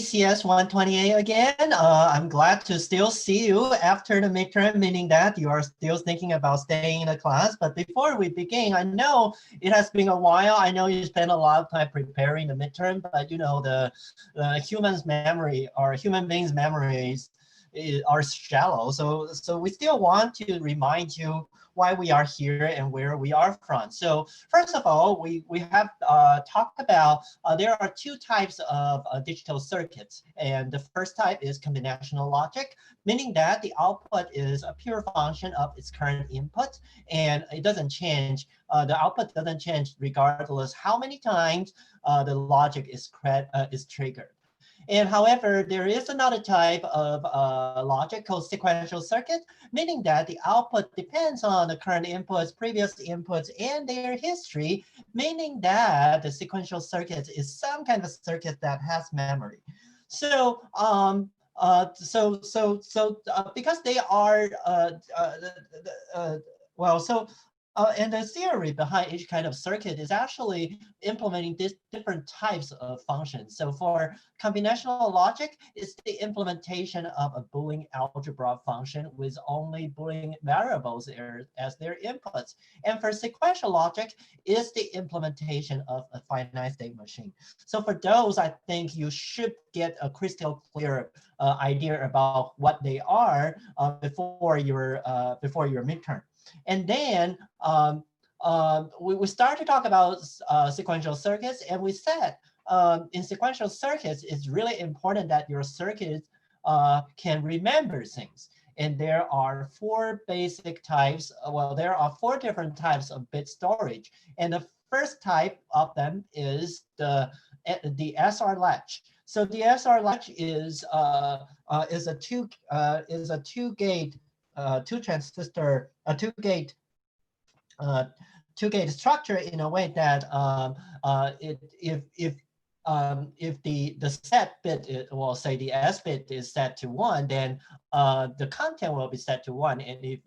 EECS120A again. I'm glad to still see you after the midterm, meaning that you are still thinking about staying in the class. But before we begin, I know it has been a while. I know you spent a lot of time preparing the midterm, but you know, the human's memory or human beings' memories are shallow. So we still want to remind you why we are here and where we are from. So first of all, we have talked about there are two types of digital circuits. And the first type is combinational logic, meaning that the output is a pure function of its current input, and it doesn't change. The output doesn't change regardless how many times the logic is triggered. And however, there is another type of logic called sequential circuit, meaning that the output depends on the current inputs, previous inputs, and their history, meaning that the sequential circuit is some kind of circuit that has memory. So, because they are, and the theory behind each kind of circuit is actually implementing these different types of functions. So for combinational logic, it's the implementation of a Boolean algebra function with only Boolean variables as their inputs. And for sequential logic, it's the implementation of a finite state machine. So for those, I think you should get a crystal clear idea about what they are before your midterm. And then we start to talk about sequential circuits, and we said in sequential circuits, it's really important that your circuit can remember things. And there are four basic types. Well, there are four different types of bit storage. And the first type of them is the SR latch. So the SR latch is a two-gate two-gate structure in a way that if the set bit, well, say the S bit is set to 1, then the content will be set to 1, and if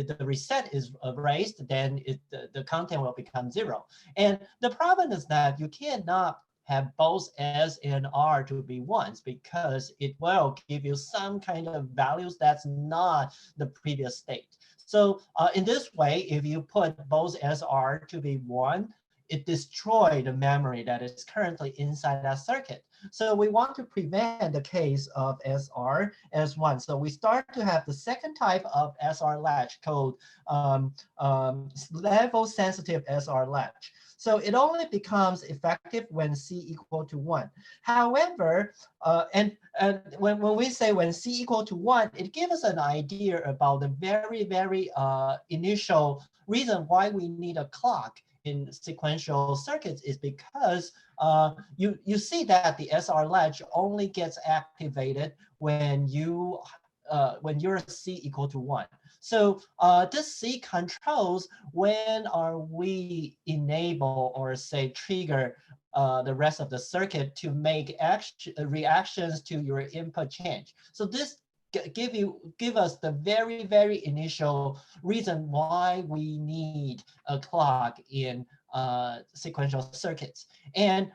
the reset is raised, then the content will become 0. And the problem is that you cannot have both S and R to be 1s because it will give you some kind of values that's not the previous state. So in this way, if you put both SR to be 1, it destroys the memory that is currently inside that circuit. So we want to prevent the case of SR as 1. So we start to have the second type of SR latch called level sensitive SR latch. So it only becomes effective when C equal to 1. However, when we say when C equal to 1, it gives us an idea about the very initial reason why we need a clock in sequential circuits is because you see that the SR latch only gets activated when you're C equal to 1. So this C controls when are we enable or say trigger the rest of the circuit to make reactions to your input change. So this give us the very initial reason why we need a clock in sequential circuits. And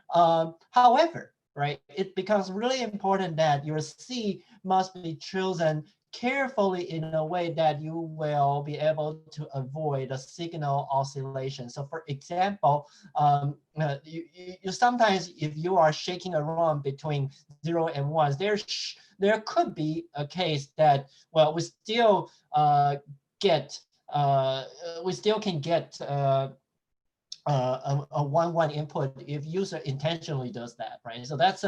however, right, it becomes really important that your C must be chosen carefully in a way that you will be able to avoid a signal oscillation. So for example, you sometimes, if you are shaking around between 0 and 1, there could be a case that, well, we still can get a 1-1 input if user intentionally does that, right? So that's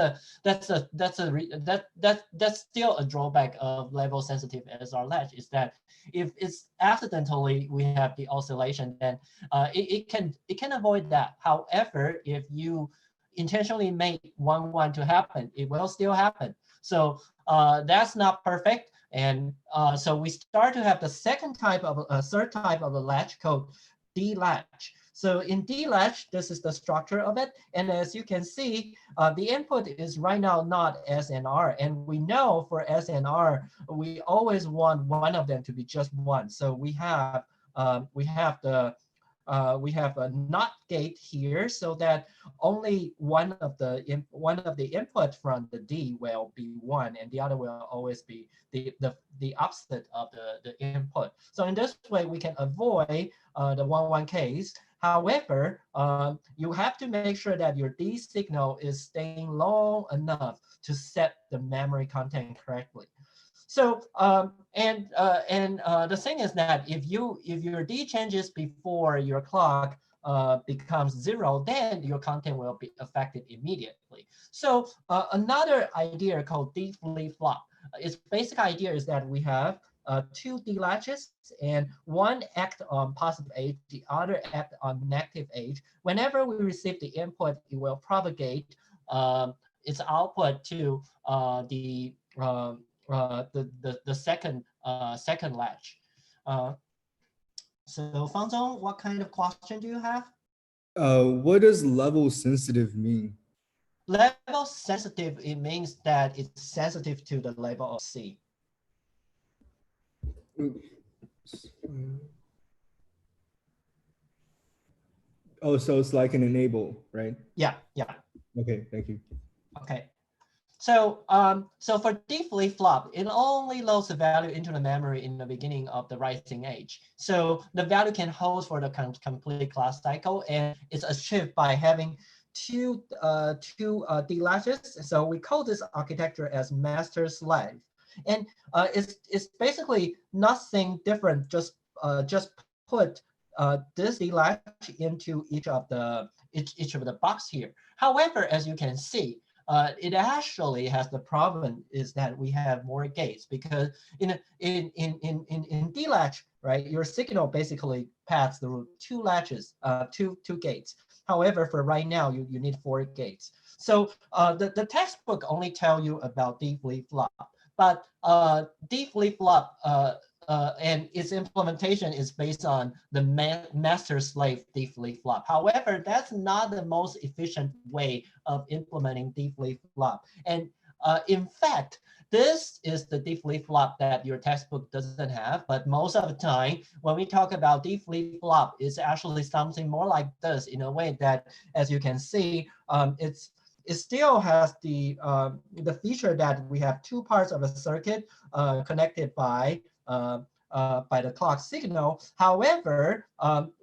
still a drawback of level sensitive SR latch, is that if it's accidentally we have the oscillation, then it can avoid that. However, if you intentionally make 1-1 to happen, it will still happen. So that's not perfect. And so we start to have the third type of a latch called D latch. So in D latch, this is the structure of it. And as you can see, the input is right now not S and R. And we know for S and R, we always want one of them to be just 1. So we have the we have a NOT gate here, so that only one of the input from the D will be 1, and the other will always be the opposite of the input. So in this way, we can avoid the 1-1 case. However, you have to make sure that your D signal is staying long enough to set the memory content correctly. So the thing is that if your D changes before your clock becomes 0, then your content will be affected immediately. So another idea called D flip-flop. Its basic idea is that we have 2 D latches, and one act on positive edge, the other act on negative edge. Whenever we receive the input, it will propagate its output to the second latch. So Fangzong, what kind of question do you have? What does level sensitive mean? Level sensitive, it means that it's sensitive to the level of C. Oh, so it's like an enable, right? Yeah. Okay, thank you. Okay. So so for D flip-flop, it only loads the value into the memory in the beginning of the rising edge. So the value can hold for the complete clock cycle, and it's achieved by having two D latches. So we call this architecture as master slave, and it's basically nothing different. Just put this D latch into each of the box here. However, as you can see, it actually has the problem is that we have more gates, because in D latch, right, your signal basically passes through 2 latches, two gates. However, for right now, you need 4 gates. So the textbook only tell you about D flip-flop, but D flip-flop and its implementation is based on the master-slave D flip-flop. However, that's not the most efficient way of implementing D flip-flop. And in fact, this is the D flip-flop that your textbook doesn't have, but most of the time, when we talk about D flip-flop, it's actually something more like this, in a way that, as you can see, it still has the feature that we have 2 parts of a circuit connected by the clock signal. However,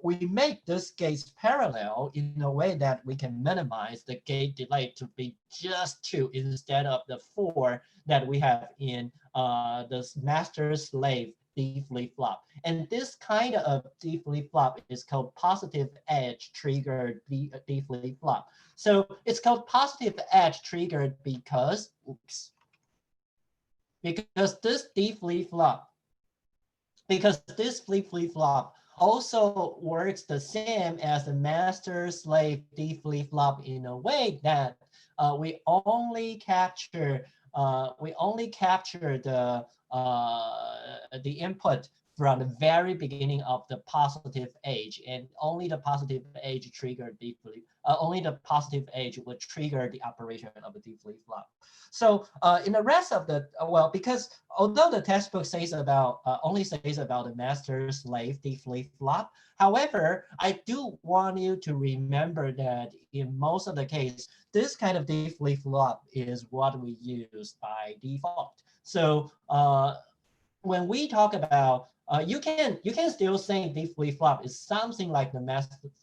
we make this gates parallel in a way that we can minimize the gate delay to be just 2 instead of the 4 that we have in this master-slave D flip-flop. And this kind of D flip-flop is called positive edge triggered D flip-flop. So it's called positive edge triggered because, this D flip-flop, because this flip-flop also works the same as the master-slave D flip-flop in a way that we only capture the input from the very beginning of the positive edge, and only the positive edge triggered D flip. Only the positive edge would trigger the operation of the D flip-flop. So in the rest of the because although the textbook says about only says about the master-slave D flip-flop, however, I do want you to remember that in most of the case, this kind of D flip-flop is what we use by default. So when we talk about you can still think D flip-flop is something like the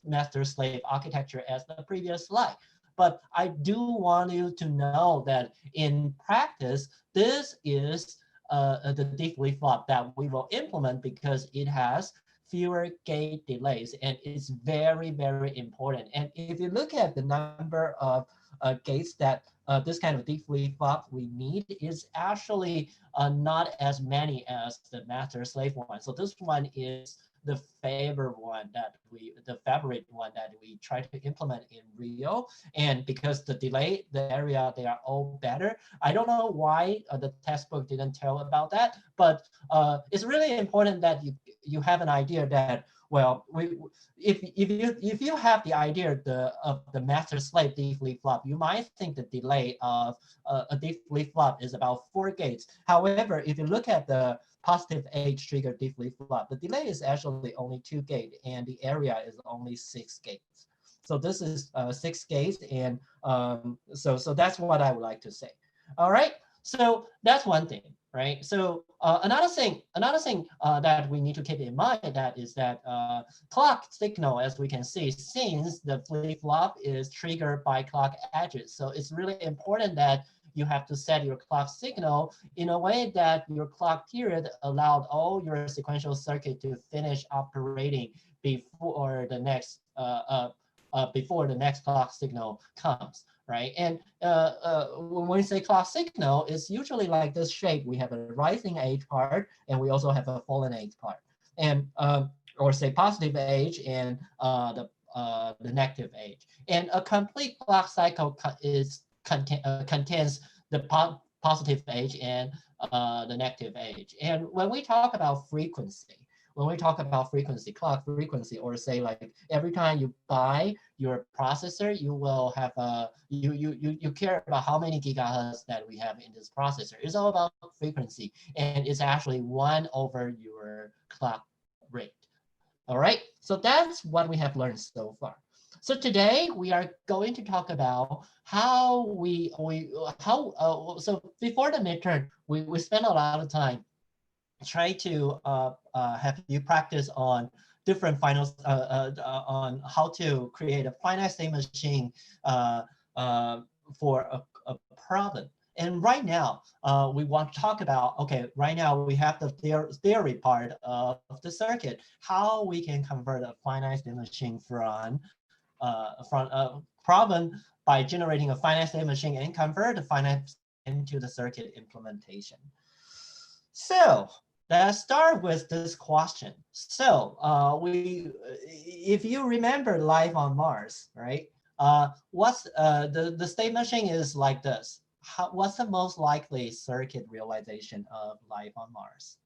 master-slave architecture as the previous slide. But I do want you to know that in practice, this is the D flip-flop that we will implement because it has fewer gate delays, and it's very, very important. And if you look at the number of gates that this kind of D flip-flop we need, is actually not as many as the master-slave one. So this one is the favorite one that we try to implement in Rio. And because the delay, the area, they are all better. I don't know why the textbook didn't tell about that, but it's really important that you have an idea that well, if you have the idea of the master slave D flip-flop, you might think the delay of a D flip-flop is about 4 gates. However, if you look at the positive age trigger D flip-flop, the delay is actually only 2 gates, and the area is only 6 gates. So this is 6 gates, and so that's what I would like to say. All right, so that's one thing, right? So another thing that we need to keep in mind that is that clock signal, as we can see, since the flip-flop is triggered by clock edges, so it's really important that you have to set your clock signal in a way that your clock period allowed all your sequential circuit to finish operating before the next clock signal comes, right? And when we say clock signal, it's usually like this shape. We have a rising age part, and we also have a fallen age part, and or say positive age and the negative age. And a complete clock cycle contains the positive age and the negative age. And when we talk about frequency, clock frequency, or say like every time you buy your processor, you will have you care about how many gigahertz that we have in this processor. It's all about frequency, and it's actually 1 over your clock rate. All right, so that's what we have learned so far. So today we are going to talk about how so before the midterm, we spent a lot of time try to have you practice on different finals on how to create a finite state machine for a problem. And right now, we want to talk about, okay, right now we have the theory part of the circuit, how we can convert a finite state machine from a problem by generating a finite state machine and convert the finite into the circuit implementation. So let's start with this question. So if you remember life on Mars, right? What's the state machine is like this. What's the most likely circuit realization of life on Mars?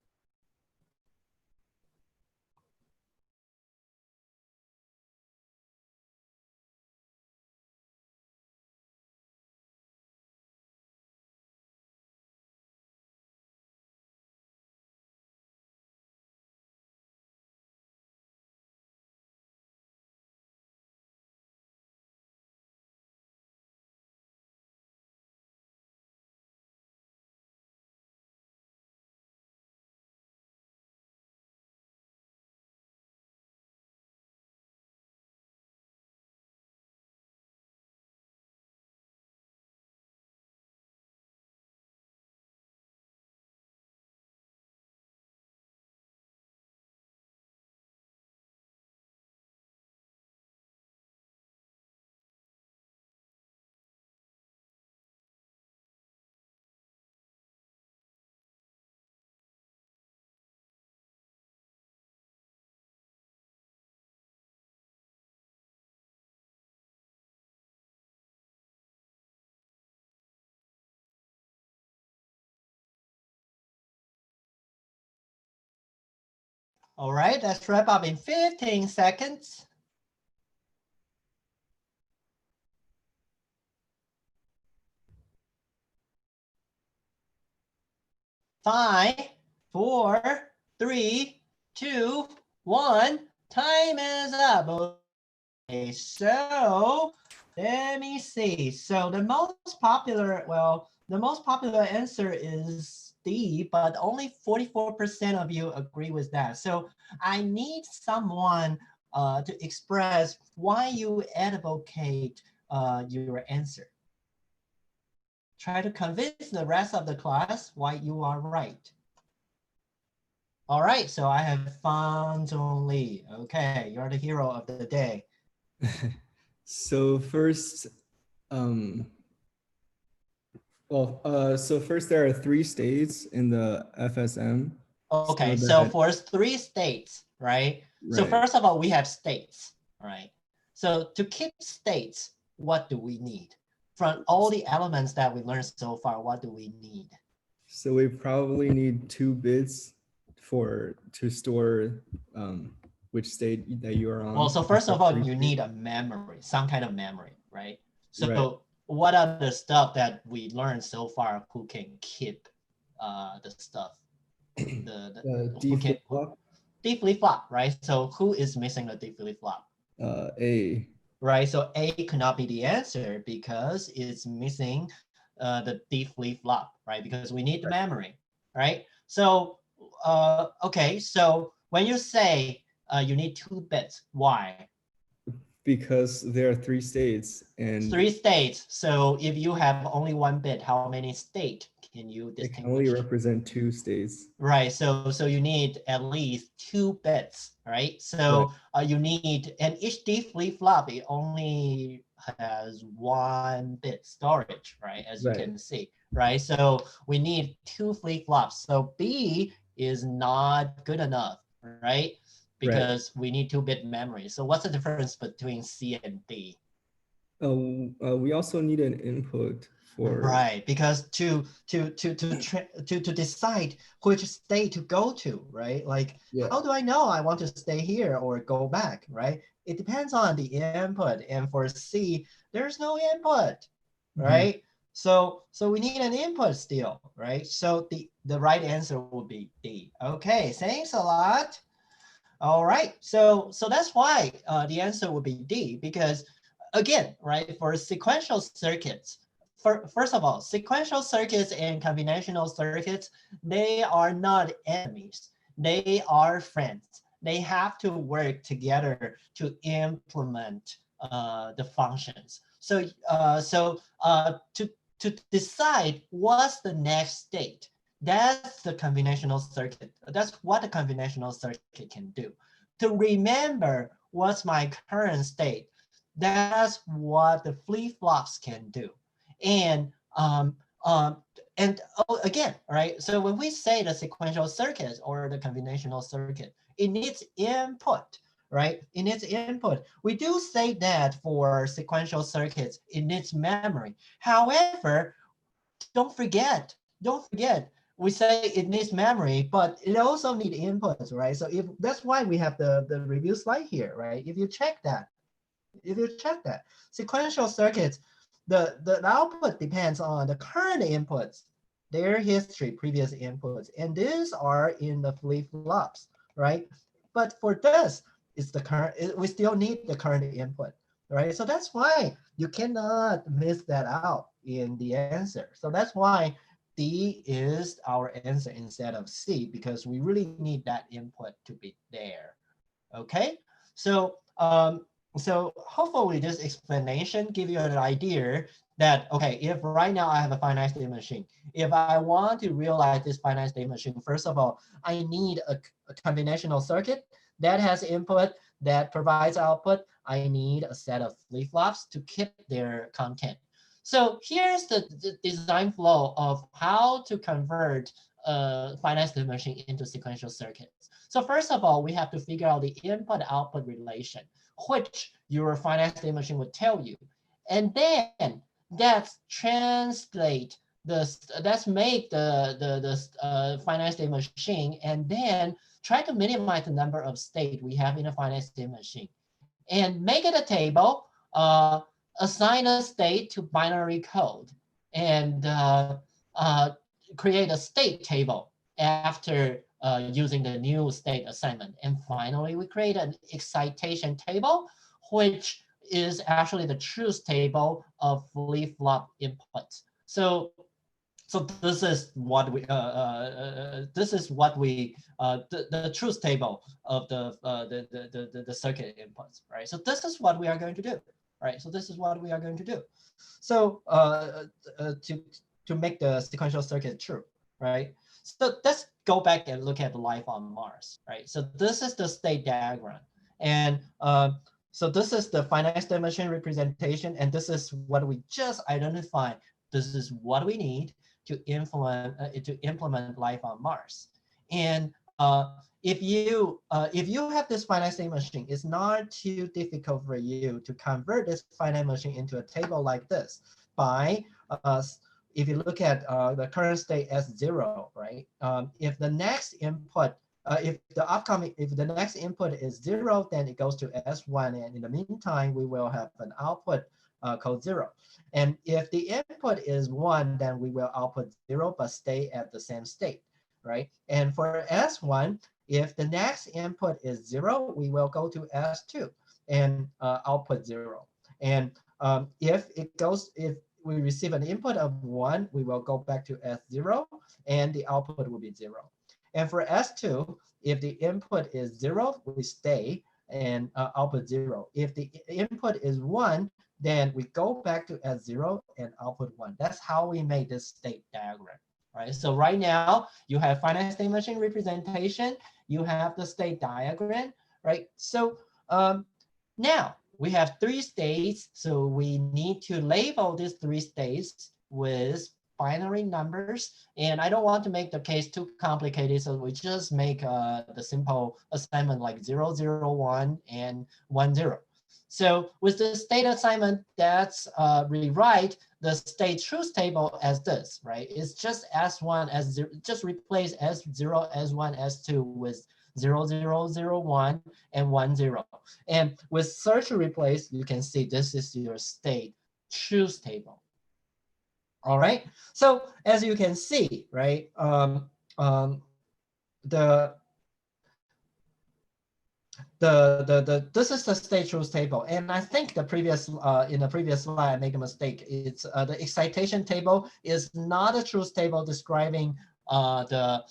All right, let's wrap up in 15 seconds. 5, 4, 3, 2, 1. Time is up. Okay, so let me see. So the most popular answer is D, but only 44% of you agree with that. So I need someone to express why you advocate your answer. Try to convince the rest of the class why you are right. All right, so I have Fan Zhongli. Okay, you're the hero of the day. So first, so first there are 3 states in the FSM. Okay, so for 3 states, right? So first of all, we have states, right? So to keep states, what do we need? From all the elements that we learned so far, what do we need? So we probably need 2 bits to store which state that you are on. Well, so first of all, you need a memory, some kind of memory, right? So Right. what are the stuff that we learned so far who can keep the stuff? D Who can flip-flop. D flip-flop, right? So who is missing the D flip-flop? A. Right, so A could not be the answer because it's missing the D flip-flop, right? Because we need the memory, right? So, okay, so when you say you need 2 bits, why? Because there are 3 states and 3 states. So if you have only 1 bit, how many state can you it can only distinguish? represent 2 states. Right, so you need at least 2 bits, right? So you need, and each D flip-flop, it only has 1 bit storage, right? As you can see, right? So we need 2 flip-flops. So B is not good enough, right? Because we need 2-bit memory. So what's the difference between C and D? We also need an input for right, because to decide which state to go to, right? Like, how do I know I want to stay here or go back, right? It depends on the input, and for C, there's no input, right? So we need an input still, right? So the right answer would be D. Okay, thanks a lot. All right, so that's why the answer would be D, because again, right, for sequential circuits, first of all, sequential circuits and combinational circuits, they are not enemies. They are friends. They have to work together to implement the functions. So to decide what's the next state, that's the combinational circuit. That's what the combinational circuit can do. To remember what's my current state, that's what the flip-flops can do. And again, right? So when we say the sequential circuit or the combinational circuit, it needs input, right? It needs input. We do say that for sequential circuits, it needs memory. However, don't forget, we say it needs memory, but it also needs inputs, right? So if that's why we have the review slide here, right? If you check that, sequential circuits, the output depends on the current inputs, their history, previous inputs, and these are in the flip-flops, right? But for this, it's the current. We still need the current input, right? So that's why you cannot miss that out in the answer. So that's why D is our answer instead of C, because we really need that input to be there. Okay, so so hopefully this explanation give you an idea that, okay, if right now I have a finite state machine, if I want to realize this finite state machine, first of all, I need a combinational circuit that has input, that provides output. I need a set of flip-flops to keep their content. So here's the design flow of how to convert a finite state machine into sequential circuits. So first of all, we have to figure out the input-output relation, which your finite state machine would tell you. And then let's make the finite state machine, and then try to minimize the number of states we have in a finite state machine. And make it a table, assign a state to binary code, and create a state table after using the new state assignment. And finally, we create an excitation table, which is actually the truth table of flip-flop inputs. So this is what we the truth table of the circuit inputs, right? So this is what we are going to do, right? So this is what we are going to do. So to make the sequential circuit true, right? So let's go back and look at the life on Mars, right? So this is the state diagram, and so this is the finite state machine representation, and this is what we just identified. This is what we need to implement life on Mars. And if you have this finite state machine, it's not too difficult for you to convert this finite machine into a table like this by if you look at the current state as 0, right? If the next input if the next input is 0, then it goes to S1, and in the meantime, we will have an output code 0. And if the input is 1, then we will output 0, but stay at the same state, right? And for S1, if the next input is 0, we will go to S2 and output 0. And if we receive an input of 1, we will go back to S0, and the output will be 0. And for S2, if the input is 0, we stay and output 0. If the input is 1, then we go back to S0 and output 1. That's how we make this state diagram. Right? So right now, you have finite state machine representation. You have the state diagram. Right? So now, we have 3 states. So we need to label these 3 states with binary numbers. And I don't want to make the case too complicated, so we just make the simple assignment like 0, 0, 1, and 1, 0. So with the state assignment, that's rewrite the state truth table as this, right? It's just S1, S0, just replace S0, S1, S2 with 0, 0, 0, 1, and 1, 0. And with search replace, you can see this is your state truth table. All right. So as you can see, right, this is the state truth table, and I think the previous in the previous slide I made a mistake. It's the excitation table is not a truth table describing the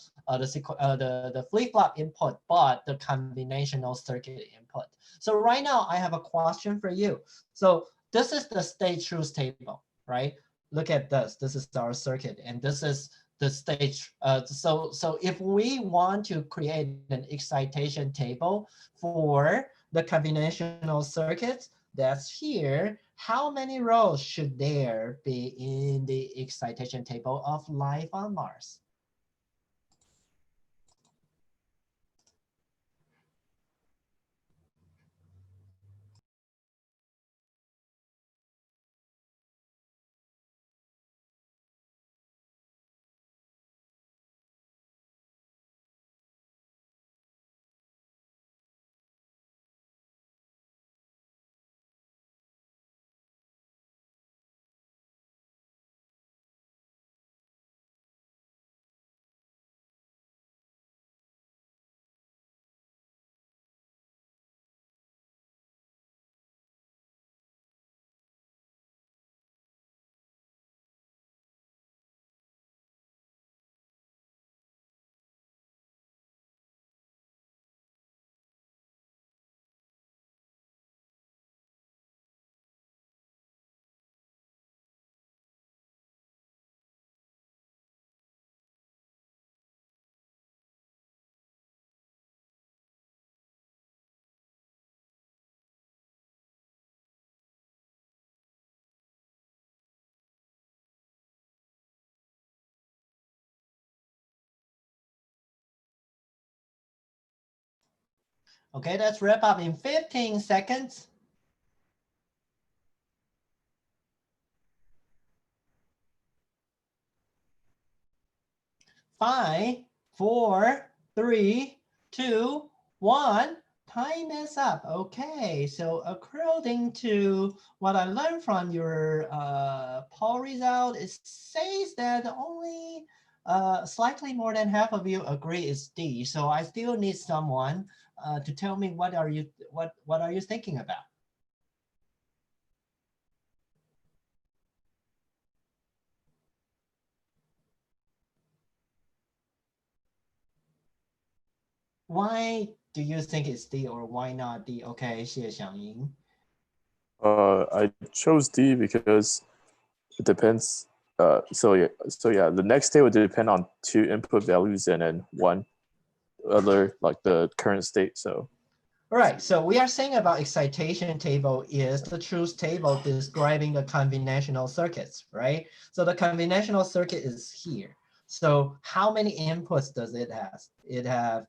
flip-flop input, but the combinational circuit input. So right now I have a question for you. So this is the state truth table, right? Look at this. This is our circuit, and this is the stage. So if we want to create an excitation table for the combinational circuits that's here, how many rows should there be in the excitation table of life on Mars? Okay, let's wrap up in 15 seconds. 5, 4, 3, 2, 1. Time is up. Okay, so according to what I learned from your poll result, it says that only slightly more than half of you agree it's D. So I still need someone to tell me what are you thinking about? Why do you think it's D, or why not D? Okay, 谢祥英. I chose D because it depends. So yeah, the next state would depend on 2 input values and then 1 other, like the current state. So. All right, so we are saying about excitation table is the truth table describing the combinational circuits, right? So the combinational circuit is here. So how many inputs does it have? It have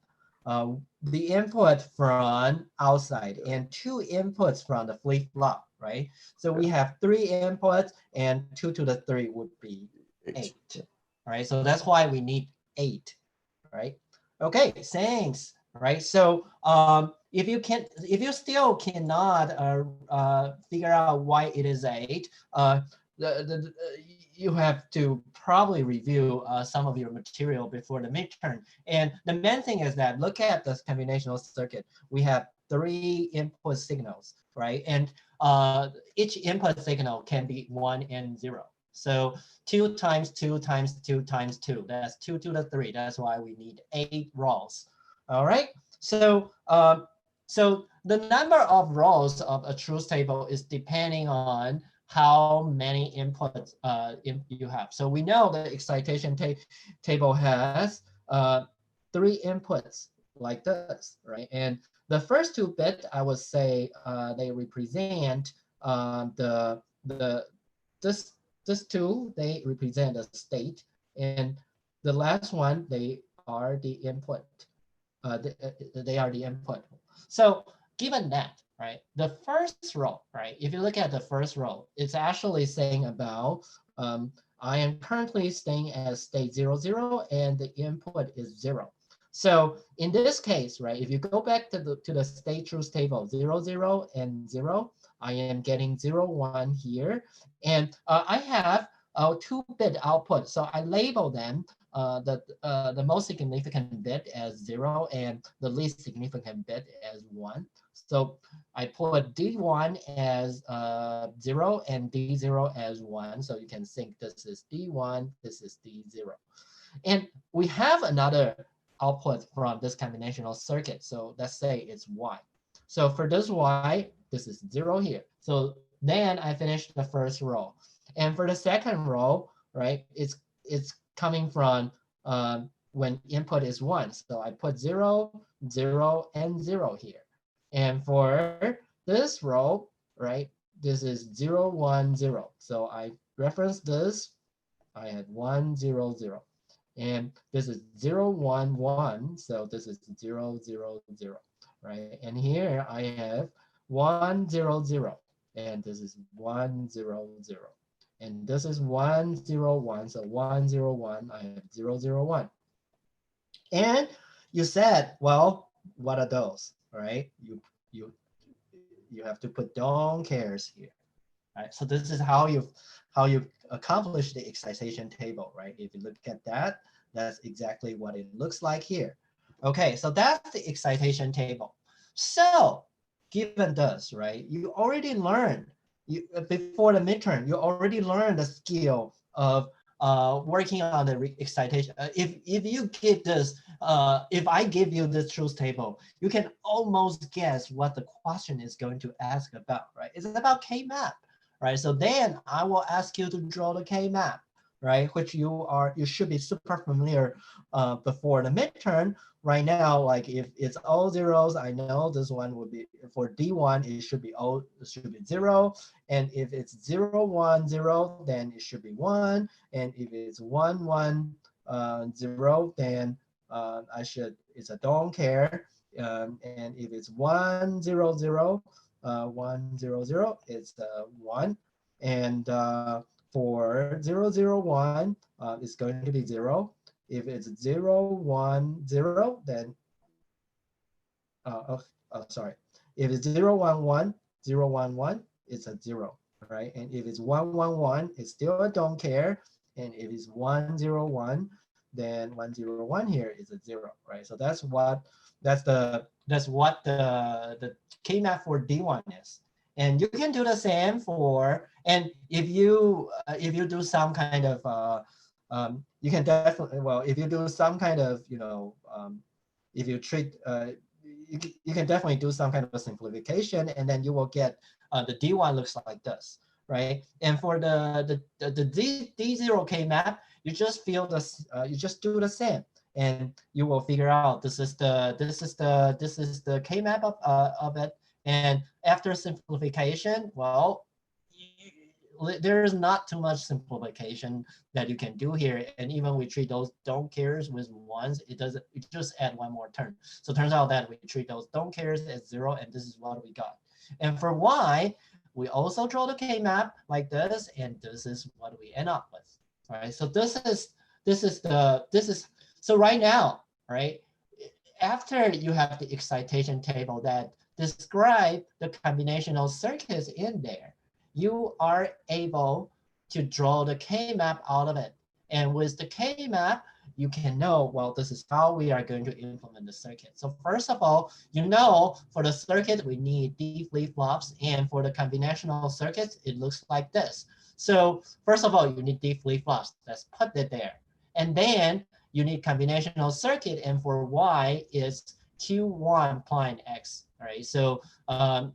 the input from outside and 2 inputs from the flip-flop, right? So we have 3 inputs, and 2 to the 3 would be 8. All right, so that's why we need 8, right? Okay, thanks. Right. So if you still cannot figure out why it is 8, you have to probably review some of your material before the midterm. And the main thing is that look at this combinational circuit. We have 3 input signals, right? And each input signal can be 1 and 0. So 2 times 2 times 2 times 2. That's 2 to the 3. That's why we need 8 rows. All right. So so the number of rows of a truth table is depending on how many inputs you have. So we know the excitation table has 3 inputs like this, right? And the first 2 bits, I would say they represent this 2, they represent a state, and the last one, they are the input. They are the input. So given that, right, the first row, right, if you look at the first row, it's actually saying about I am currently staying at state 0, 0, and the input is 0. So in this case, right, if you go back to the state truth table, 0, 0, and 0, I am getting 0, 1 here. And I have a 2-bit output. So I label them the most significant bit as 0 and the least significant bit as 1. So I put D1 as 0 and D0 as 1. So you can think this is D1, this is D0. And we have another output from this combinational circuit. So let's say it's Y. So for this Y, this is 0 here. So then I finished the first row. And for the second row, right, it's coming from when input is 1. So I put 0, 0, and 0 here. And for this row, right, this is 0, 1, 0. So I reference this. I had 1, 0, 0. And this is 0, 1, 1. So this is 0, 0, 0. Right. And here I have 1, 0, 0. And this is 1, 0, 0. And this is 1, 0, 1. So 1, 0, 1. I have 0, 0, 1. And you said, well, what are those? Right? You have to put don't cares here. Right? So this is how you accomplish the excitation table, right? If you look at that, that's exactly what it looks like here. Okay, so that's the excitation table. So given this, right, you already learned before the midterm, you already learned the skill of working on the excitation. If you give this, if I give you this truth table, you can almost guess what the question is going to ask about, right? It's about K-map, right? So then I will ask you to draw the K-map, right? Which you should be super familiar before the midterm. Right now, like if it's all zeros, I know this one would be for D1, it should be 0. And if it's 0, 1, 0, then it should be 1. And if it's 1, 1, 0, then it's a don't care. And if it's 1, 0, 0, 1, 0, 0, it's 1. And for 0, 0, 1, it's going to be 0. If it's 0, 1, 0, then, sorry. If it's 0, 1, 1, 0, 1, 1, it's a 0, right? And if it's 1, 1, 1, it's still a don't care. And if it's 1, 0, 1, then 1, 0, 1 here is a 0, right? So that's what the K-map for D1 is. And you can do the same for, and if you do some kind of you can definitely, well, if you do some kind of, if you treat, you can definitely do some kind of a simplification, and then you will get the D1 looks like this, right? And for the D0 K map, you just feel this, you just do the same, and you will figure out this is the K map of it. And after simplification, well, there's not too much simplification that you can do here. And even we treat those don't cares with ones, it just add one more term. So it turns out that we treat those don't cares as 0, and this is what we got. And for Y, we also draw the K map like this, and this is what we end up with. All right. So so right now, right, after you have the excitation table that describe the combinational circuits in there, you are able to draw the K-map out of it. And with the K-map, you can know, well, this is how we are going to implement the circuit. So first of all, you know, for the circuit, we need D flip-flops. And for the combinational circuits, it looks like this. So first of all, you need D flip-flops. Let's put it there. And then you need combinational circuit. And for Y is Q1 pi X. All right. So and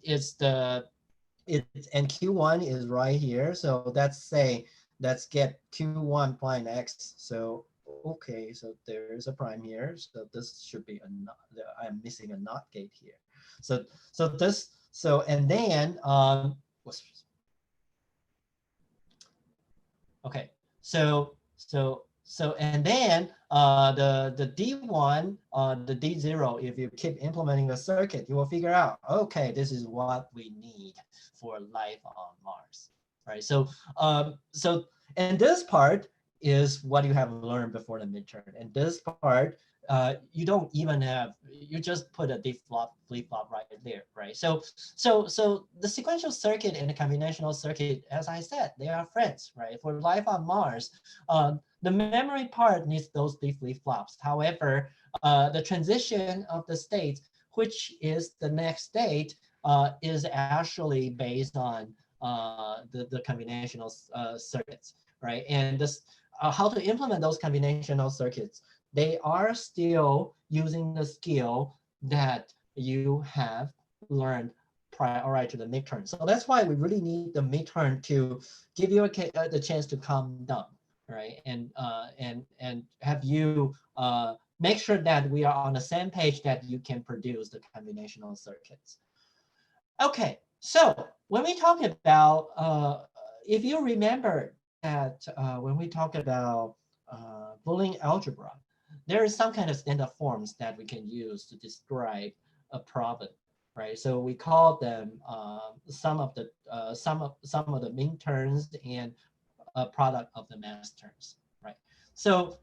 Q1 is right here. So let's get Q1 pi X. So okay, so there's a prime here. So this should be a not, I'm missing a NOT gate here. And then okay, and then the D1, the D0, if you keep implementing the circuit, you will figure out, okay, this is what we need for life on Mars, right? And this part is what you have learned before the midterm. And this part, you don't even have, you just put a flip-flop right there, right? So the sequential circuit and the combinational circuit, as I said, they are friends, right? For life on Mars, the memory part needs those flip-flops. However, the transition of the state, which is the next state, is actually based on the combinational circuits, right? And this, how to implement those combinational circuits, they are still using the skill that you have learned prior to the midterm. So that's why we really need the midterm to give you the chance to calm down, right? And have you make sure that we are on the same page that you can produce the combinational circuits. Okay, so when we talk about, if you remember that when we talk about Boolean algebra, there is some kind of standard forms that we can use to describe a problem, right? So we call them sum of the min terms and product of the mass terms, right? So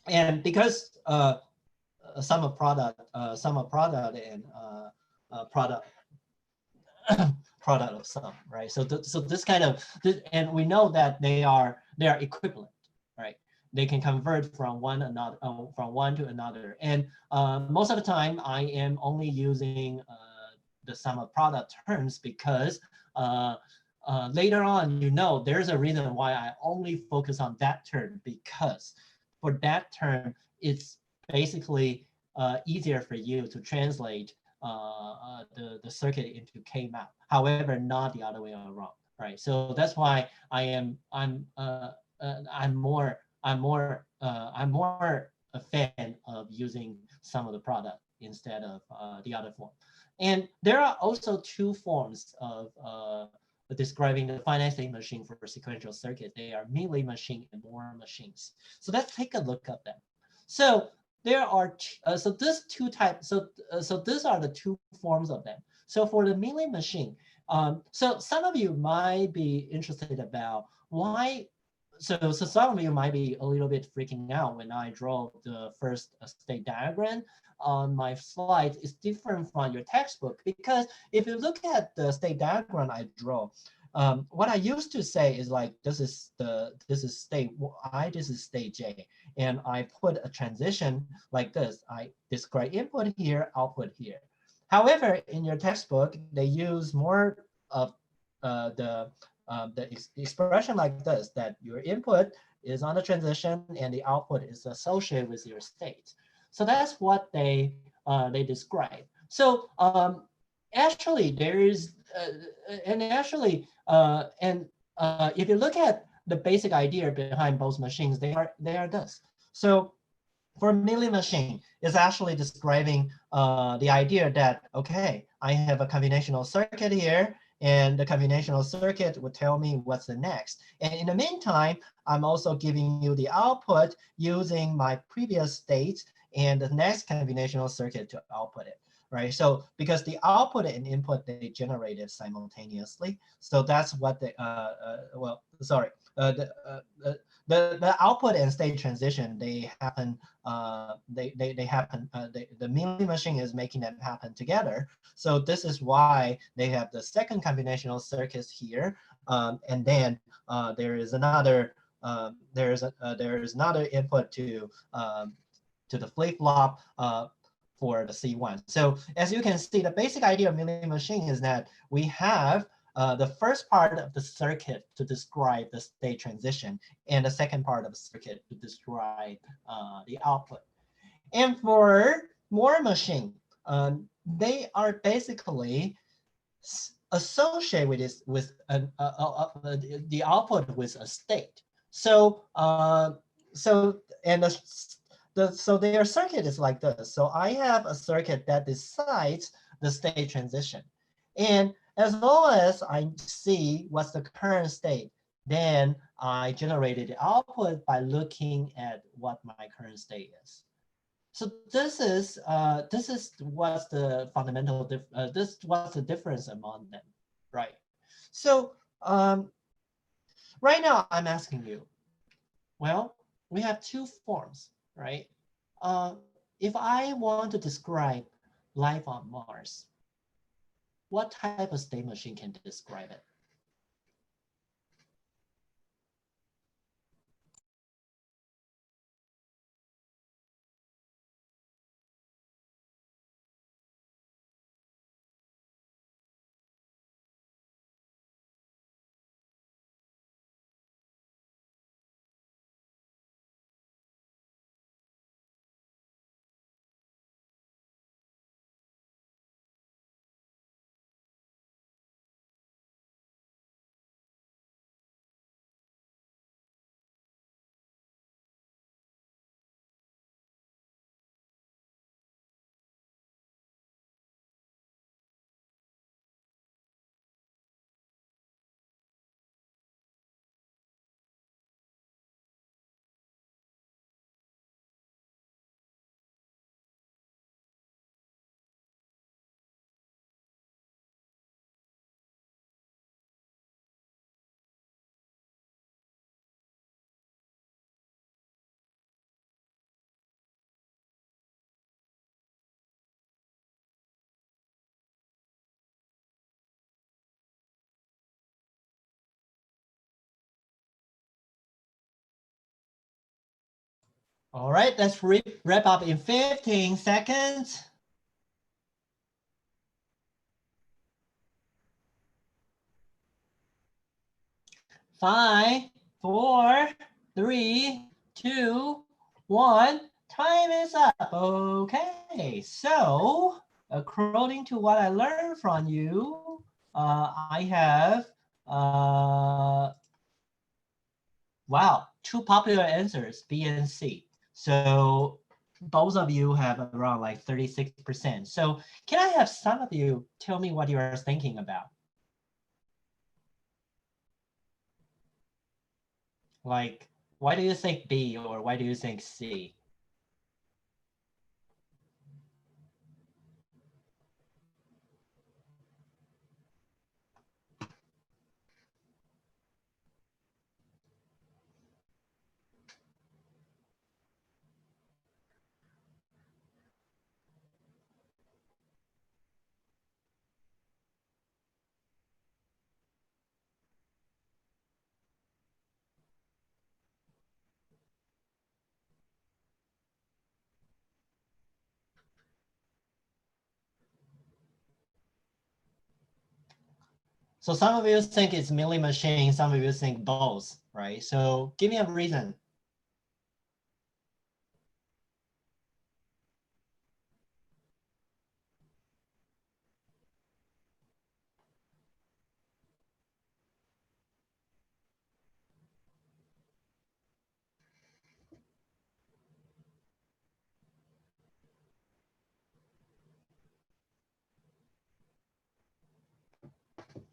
and because sum of product and product product of sum, right? So this kind of, and we know that they are equivalent, right? They can convert from one to another. And most of the time, I am only using the sum of product terms because later on, you know, there's a reason why I only focus on that term, because for that term, it's basically easier for you to translate the circuit into K-map. However, not the other way around, right? So that's why I'm more a fan of using sum of the product instead of the other form. And there are also two forms of describing the finite state machine for sequential circuit. They are Mealy machine and Moore machines. So let's take a look at them. So there are so these two types. So these are the two forms of them. So for the Mealy machine, so some of you might be interested about why. So some of you might be a little bit freaking out when I draw the first state diagram on my slide. It's different from your textbook, because if you look at the state diagram I draw, what I used to say is like, this is state I, this is state J, and I put a transition like this. I describe input here, output here. However, in your textbook, they use more of the expression like this, that your input is on the transition and the output is associated with your state. So that's what they describe. So actually there is if you look at the basic idea behind both machines, they are this. So for Mealy machine, is actually describing the idea that, okay, I have a combinational circuit here, and the combinational circuit would tell me what's the next. And in the meantime, I'm also giving you the output using my previous state and the next combinational circuit to output it, right? So because the output and input, they generated simultaneously. So that's what the, the output and state transition, they happen, the Mealy machine is making them happen together. So this is why they have the second combinational circuits here. And then there is another input to the flip-flop for the C1. So as you can see, the basic idea of Mealy machine is that we have the first part of the circuit to describe the state transition, and the second part of the circuit to describe the output. And for Moore machine, they are basically associated with this, with the output with a state. So so their circuit is like this. So I have a circuit that decides the state transition, and as long as I see what's the current state, then I generated the output by looking at what my current state is. So this is what's the fundamental this what's the difference among them, right? So right now I'm asking you, well, we have two forms, right? If I want to describe life on Mars, what type of state machine can describe it? All right, let's wrap up in 15 seconds. 5, 4, 3, 2, 1. Time is up. Okay, so according to what I learned from you, I have, wow, two popular answers, B and C. So both of you have around like 36%. So can I have some of you tell me what you are thinking about? Like, why do you think B or why do you think C? So some of you think it's Mealy machine, some of you think both, right? So give me a reason.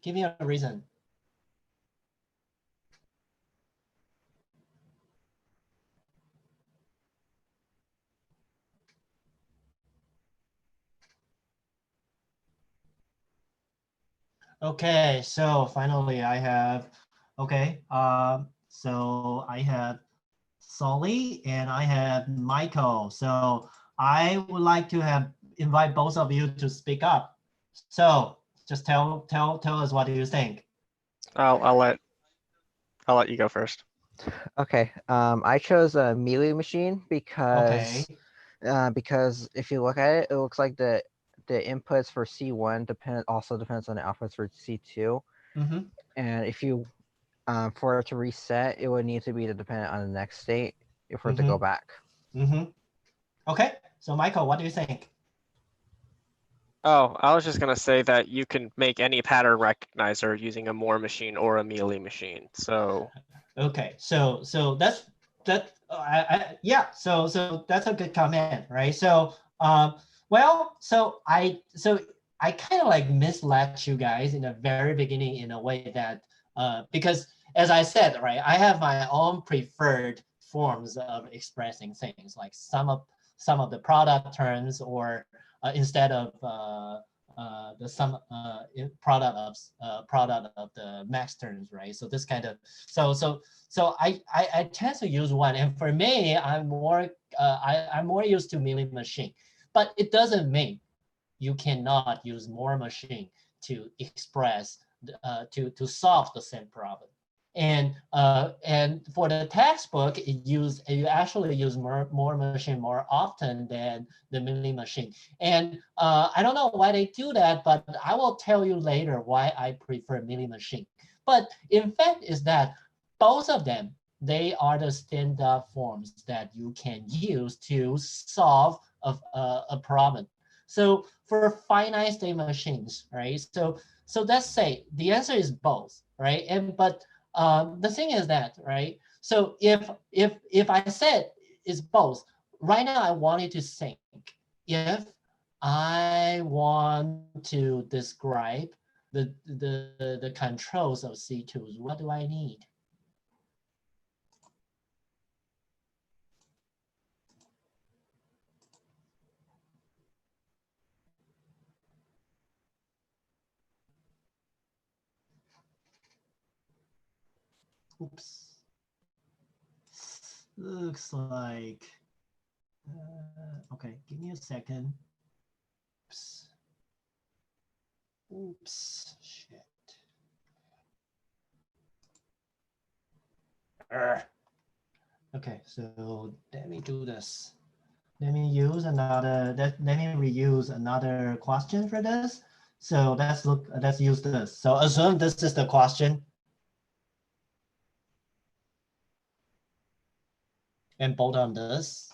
Give me a reason. Okay, so finally I have, okay, So I have Solly and I have Michael. So I would like to invite both of you to speak up. So just tell us what do you think. I'll let you go first. Okay, I chose a Mealy machine because if you look at it, it looks like the inputs for C1 also depends on the outputs for C2. Mm-hmm. And if you for it to reset, it would need to be dependent on the next state for it to go back. Mm-hmm. Okay, so Michael, what do you think? Oh, I was just gonna say that you can make any pattern recognizer using a Moore machine or a Mealy machine. So okay, so that's yeah, so that's a good comment, right? So well, so I kind of like misled you guys in the very beginning in a way that because as I said, right, I have my own preferred forms of expressing things, like some of the product terms, or instead of the sum product of the max terms, right? So this kind of so I tend to use one, and for me, I'm more used to Mealy machine, but it doesn't mean you cannot use Moore machine to express to solve the same problem. And for the textbook, you actually use Moore machine more often than the Mealy machine. And I don't know why they do that, but I will tell you later why I prefer Mealy machine. But in fact, is that both of them, they are the standard forms that you can use to solve a problem. So for finite state machines, right? So let's say the answer is both, right? But the thing is that, right? So if I said it's both, right now I want you to think, if I want to describe the controls of C2s, what do I need? Oops. Looks like, okay, give me a second. Oops. Oops, shit. Okay, so let me do this. Let me use another, let me reuse another question for this. So let's use this. So assume this is the question. And bolt on this.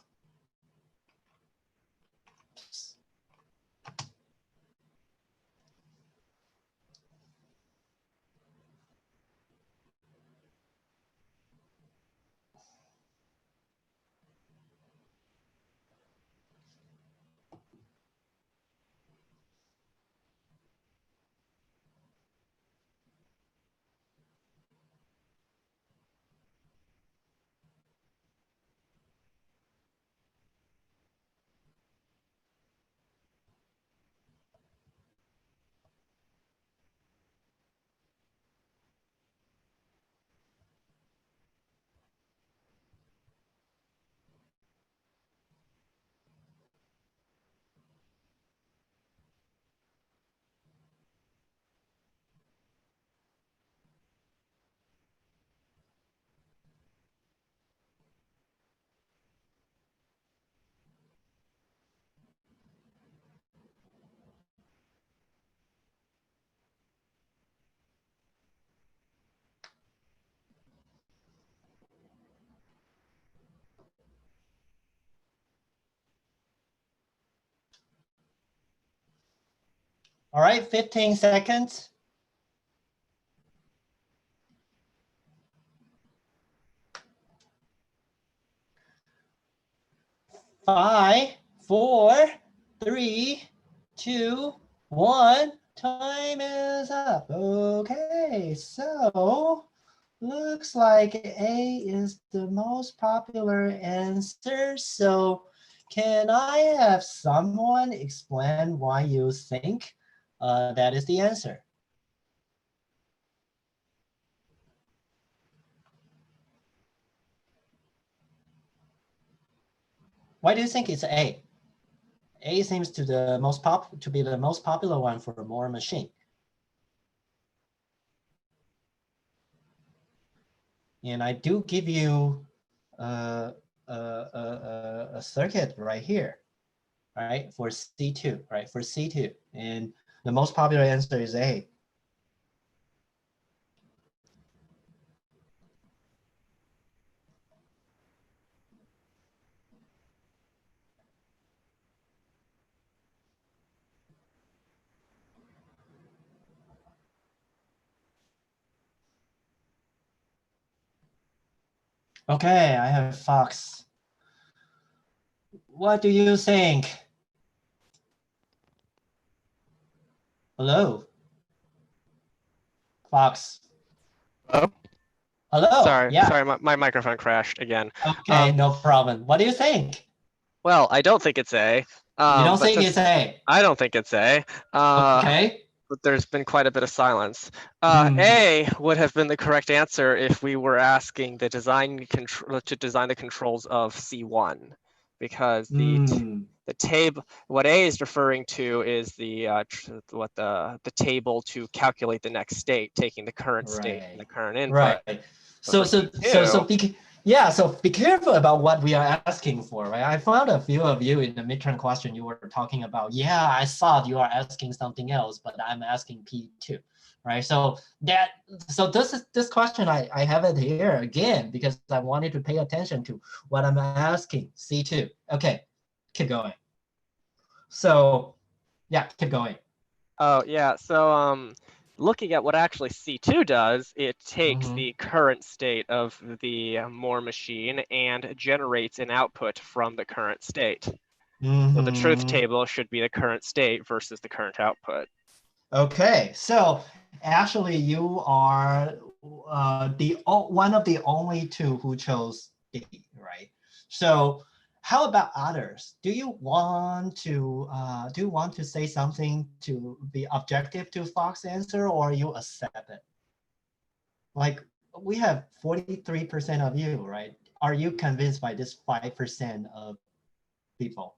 All right, 15 seconds. 5, 4, 3, 2, 1. Time is up. Okay, so looks like A is the most popular answer. So can I have someone explain why you think that is the answer? Why do you think it's A? A seems to be the most popular one for Moore machine. And I do give you a circuit right here, right, for C2, right, for C2. And the most popular answer is A. Okay, I have Fox. What do you think? Hello? Fox. Hello? Hello? Sorry, Yeah. sorry, my microphone crashed again. Okay, no problem. What do you think? Well, I don't think it's A. You don't but think since it's A? I don't think it's A. Okay. But there's been quite a bit of silence. Hmm. A would have been the correct answer if we were asking the design control to design the controls of C1, because the table, what A is referring to is the table to calculate the next state, taking the current state and the current input. Right. So be careful about what we are asking for, right? I found a few of you in the midterm question you were talking about. Yeah, I thought you are asking something else, but I'm asking P2, right? So this question I have it here again because I wanted to pay attention to what I'm asking. C2. Okay, keep going. So yeah, keep going. Oh yeah. So looking at what actually C2 does, it takes the current state of the Moore machine and generates an output from the current state. So the truth table should be the current state versus the current output. Okay, so actually you are one of the only two who chose D, right? So how about others? Do you want to say something to be objective to Fox's answer, or you accept it? Like we have 43% of you, right? Are you convinced by this 5% of people?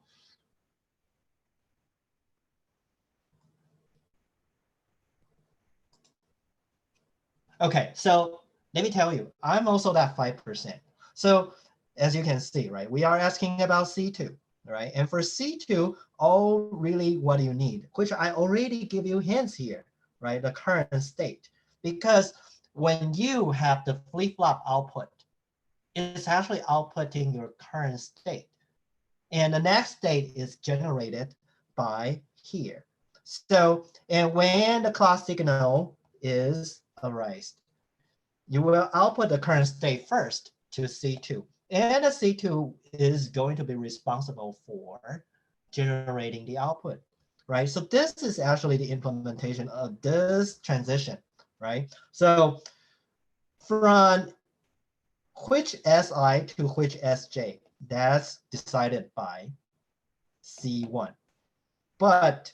Okay, so let me tell you, I'm also that 5%. So as you can see, right, we are asking about C2, right? And for C2, really what do you need, which I already give you hints here, right? The current state. Because when you have the flip-flop output, it's actually outputting your current state. And the next state is generated by here. So, and when the clock signal is arised, you will output the current state first to C2. And the C2 is going to be responsible for generating the output, right? So this is actually the implementation of this transition, right? So from which SI to which SJ, that's decided by C1. But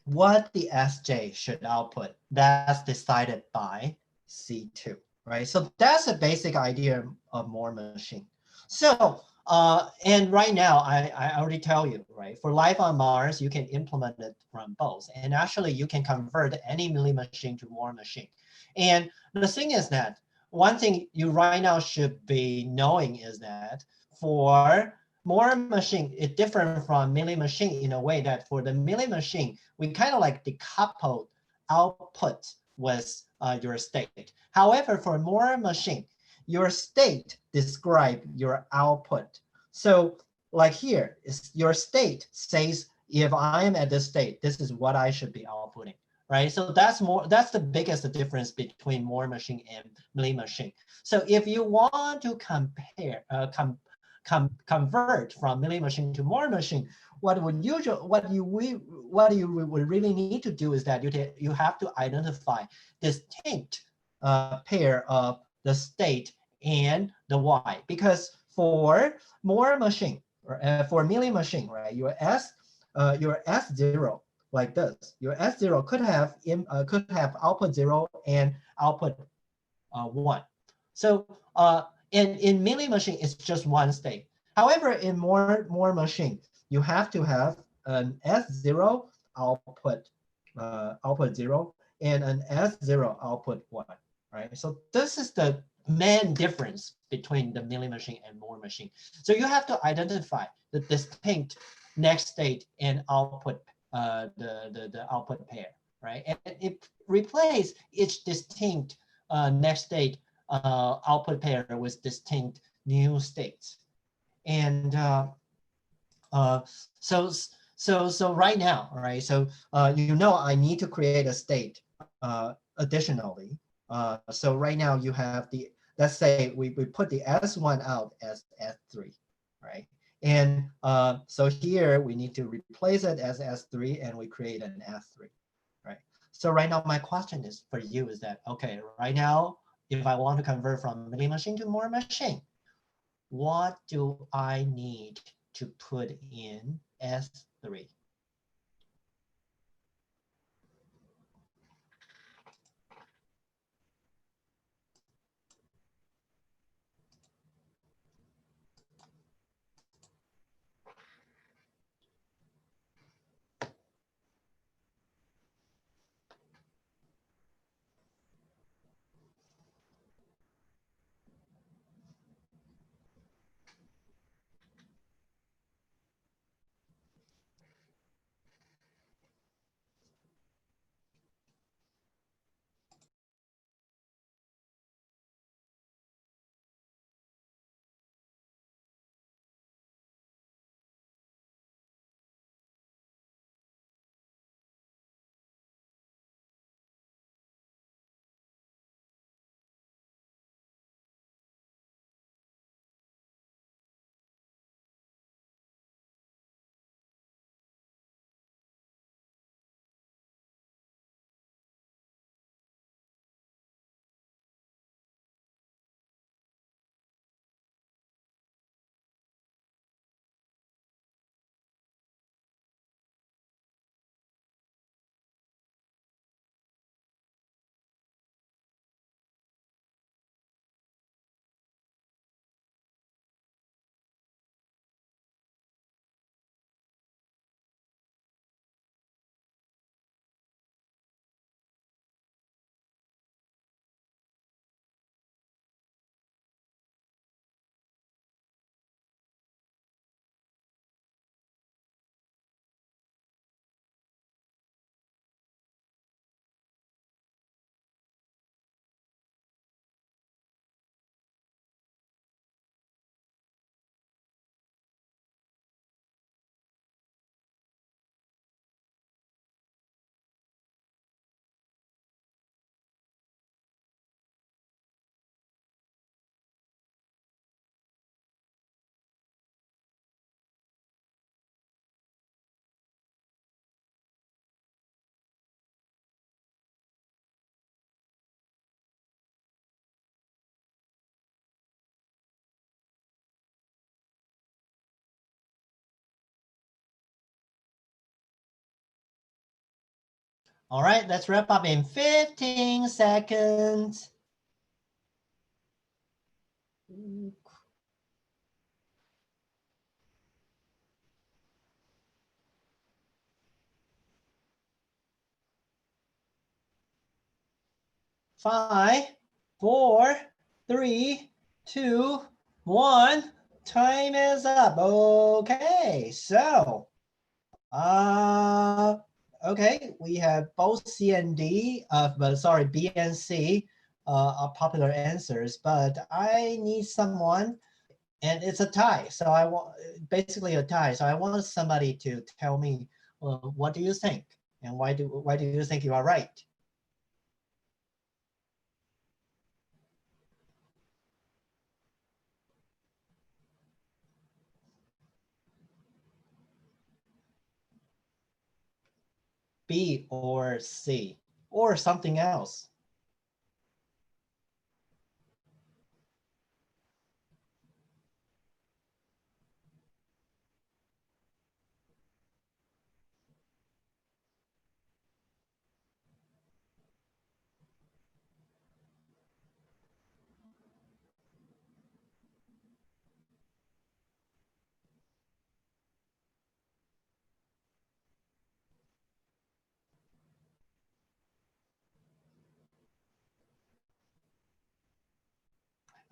what the SJ should output, that's decided by C2, right? So that's a basic idea of Moore machine. So, and right now, I already tell you, right? For life on Mars, you can implement it from both. And actually, you can convert any Mealy machine to Moore machine. And the thing is that one thing you right now should be knowing is that for Moore machine, it's different from Mealy machine in a way that for the Mealy machine, we kind of like decoupled output with your state. However, for Moore machine, your state describe your output. So like here, your state says, if I am at this state, this is what I should be outputting, right? So that's the biggest difference between Moore machine and Mealy machine. So if you want to compare, convert from Mealy machine to Moore machine, what you would really need to do is that you have to identify distinct pair of the state and the Y, because for Moore machine, for Mealy machine, right, your S0 like this, your S0 could have output 0 and output 1. So in Mealy machine, it's just one state. However, in more machine, you have to have an S0 output output 0 and an S0 output 1, right? So this is the main difference between the Mealy machine and Moore machine. So you have to identify the distinct next state and output the output pair, right? And it replace each distinct next state output pair with distinct new states. And uh, so so right now, right? So you know I need to create a state additionally. So right now you have the, let's say we put the S1 out as S3, right? And so here we need to replace it as S3 and we create an S3, right? So right now my question is for you is that, okay, right now, if I want to convert from Mealy machine to Moore machine, what do I need to put in S3? All right, let's wrap up in 15 seconds. Five, four, three, two, one. Time is up. Okay, so okay, we have both C and D, but sorry, B and C are popular answers, but I need someone, and it's a tie. So I want basically a tie. So I want somebody to tell me, what do you think, and why do you think you are right? B or C or something else?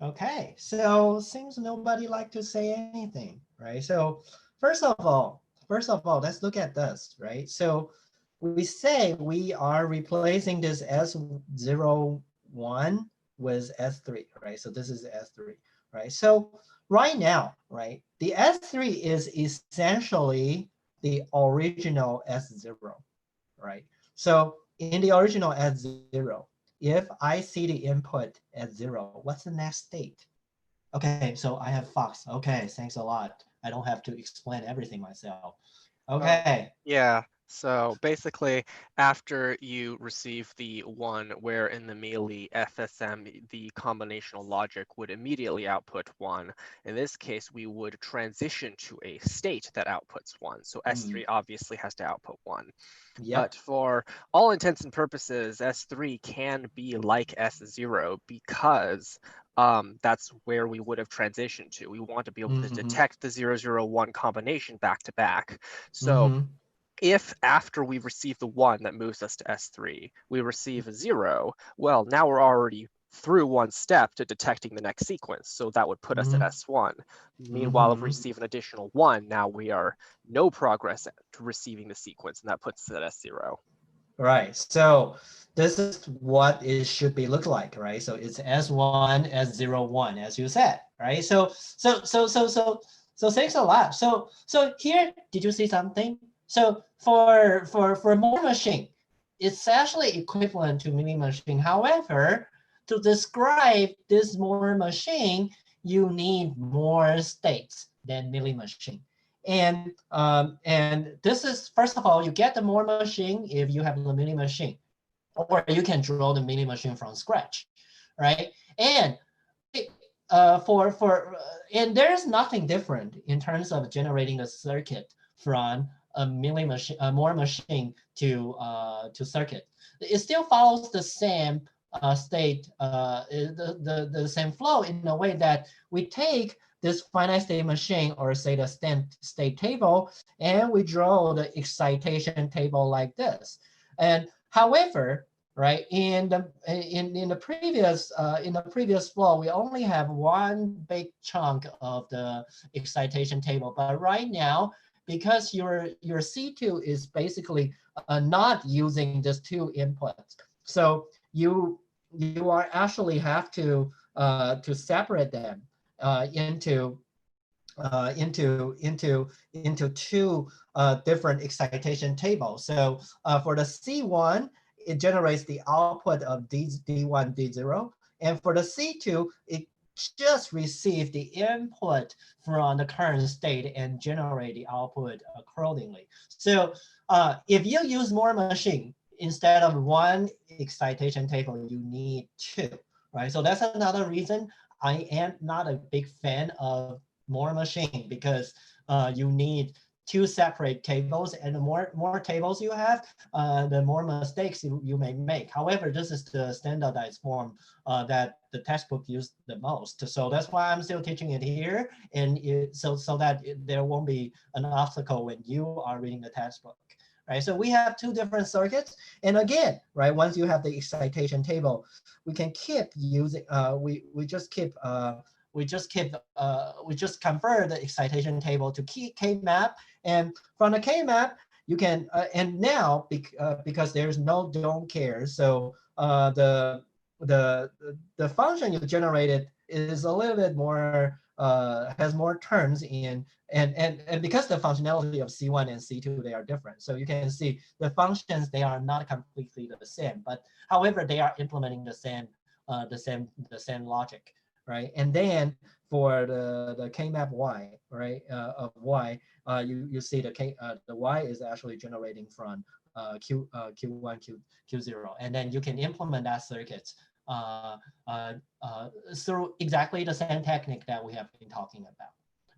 Okay, so seems nobody like to say anything, right? So first of all, let's look at this, right? So we say we are replacing this S01 with S3, right? So this is S3, right? So right now, right, the S3 is essentially the original S0, right? So in the original S0, if I see the input at 0, what's the next state? Okay, so I have Fox. Okay, thanks a lot. I don't have to explain everything myself. Okay. Yeah. So basically, after you receive the 1, where in the Mealy FSM, the combinational logic would immediately output 1. In this case, we would transition to a state that outputs 1. So S3 obviously has to output 1. Yep. But for all intents and purposes, S3 can be like S0 because that's where we would have transitioned to. We want to be able to detect the 001 combination back to back. So if after we receive the 1 that moves us to S3, we receive a 0, well, now we're already through one step to detecting the next sequence. So that would put us at S1. Meanwhile, if we receive an additional 1, now we are no progress to receiving the sequence, and that puts us at S0. Right. So this is what it should be look like, right? So it's S1, S01, as you said, right? So thanks a lot. So here, did you see something? So for Moore machine, it's actually equivalent to Mealy machine. However, to describe this Moore machine, you need more states than Mealy machine. And this is, first of all, you get the Moore machine if you have the Mealy machine, or you can draw the Mealy machine from scratch, right? And and there's nothing different in terms of generating a circuit from a Mealy machine, a Moore machine to circuit. It still follows the same state, the same flow in a way that we take this finite state machine, or say the state table, and we draw the excitation table like this. And however, right, in the previous flow, we only have one big chunk of the excitation table. But right now, because your C2 is basically not using these two inputs, so you are actually have to separate them into two different excitation tables. So for the C1, it generates the output of D1, D0. And for the C2, it just receives the input from the current state and generate the output accordingly. So if you use Moore machine, instead of one excitation table, you need two, right? So that's another reason I am not a big fan of Moore machine, because you need two separate tables, and the more tables you have, the more mistakes you may make. However, this is the standardized form that the textbook used the most. So that's why I'm still teaching it here, and so that there won't be an obstacle when you are reading the textbook. Right, so we have two different circuits, and again, right, once you have the excitation table, we can keep using. We just convert the excitation table to K map, and from the K map you can and now because there's no don't care, so the function you generated is a little bit more has more terms in, and because the functionality of C1 and C2, they are different. So you can see the functions, they are not completely the same, but however they are implementing the same logic, right? And then for the K map Y, right, of Y, you see the Y is actually generating from Q1, Q0, and then you can implement that circuit through exactly the same technique that we have been talking about,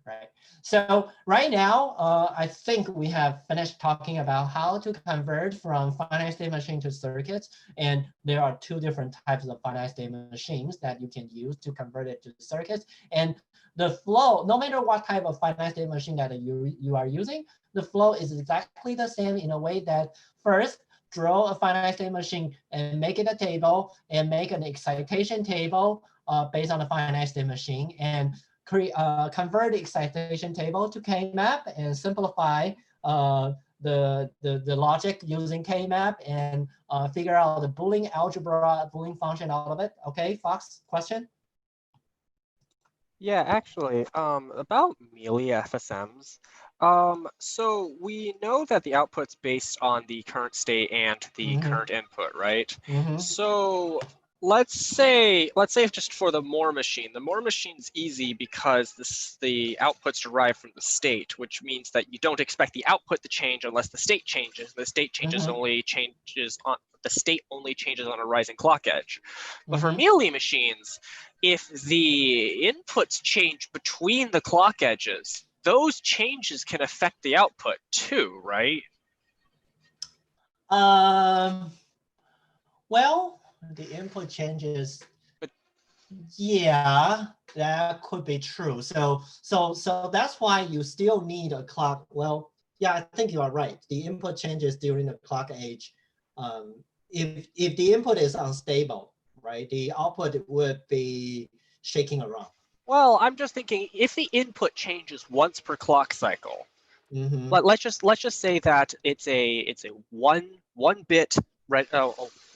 right? So right now, I think we have finished talking about how to convert from finite state machine to circuits, and there are two different types of finite state machines that you can use to convert it to circuits. And the flow, no matter what type of finite state machine that you are using, the flow is exactly the same in a way that first, draw a finite state machine and make it a table and make an excitation table based on the finite state machine and convert the excitation table to K-map and simplify the logic using K-map and figure out the Boolean algebra, Boolean function out of it. Okay, Fox, question? Yeah, actually, about Mealy FSMs. So we know that the output's based on the current state and the current input, right? So let's say just for the Moore machine, the Moore machine's easy because the output's derived from the state, which means that you don't expect the output to change unless the state changes. The state changes only changes on the state only changes on a rising clock edge. But for Mealy machines, if the inputs change between the clock edges, those changes can affect the output too, right? Well, the input changes. Yeah, that could be true. So that's why you still need a clock. Well, yeah, I think you are right. The input changes during the clock age. If the input is unstable, right, the output would be shaking around. Well, I'm just thinking if the input changes once per clock cycle, let's just say that it's a one bit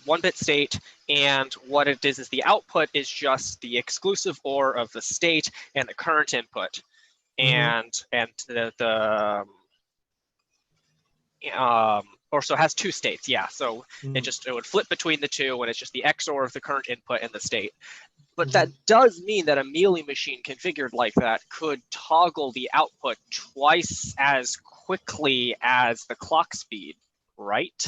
one bit state, and what it is the output is just the exclusive OR of the state and the current input, and or so it has two states, yeah. So it would flip between the two when it's just the XOR of the current input and the state. But that does mean that a Mealy machine configured like that could toggle the output twice as quickly as the clock speed, right?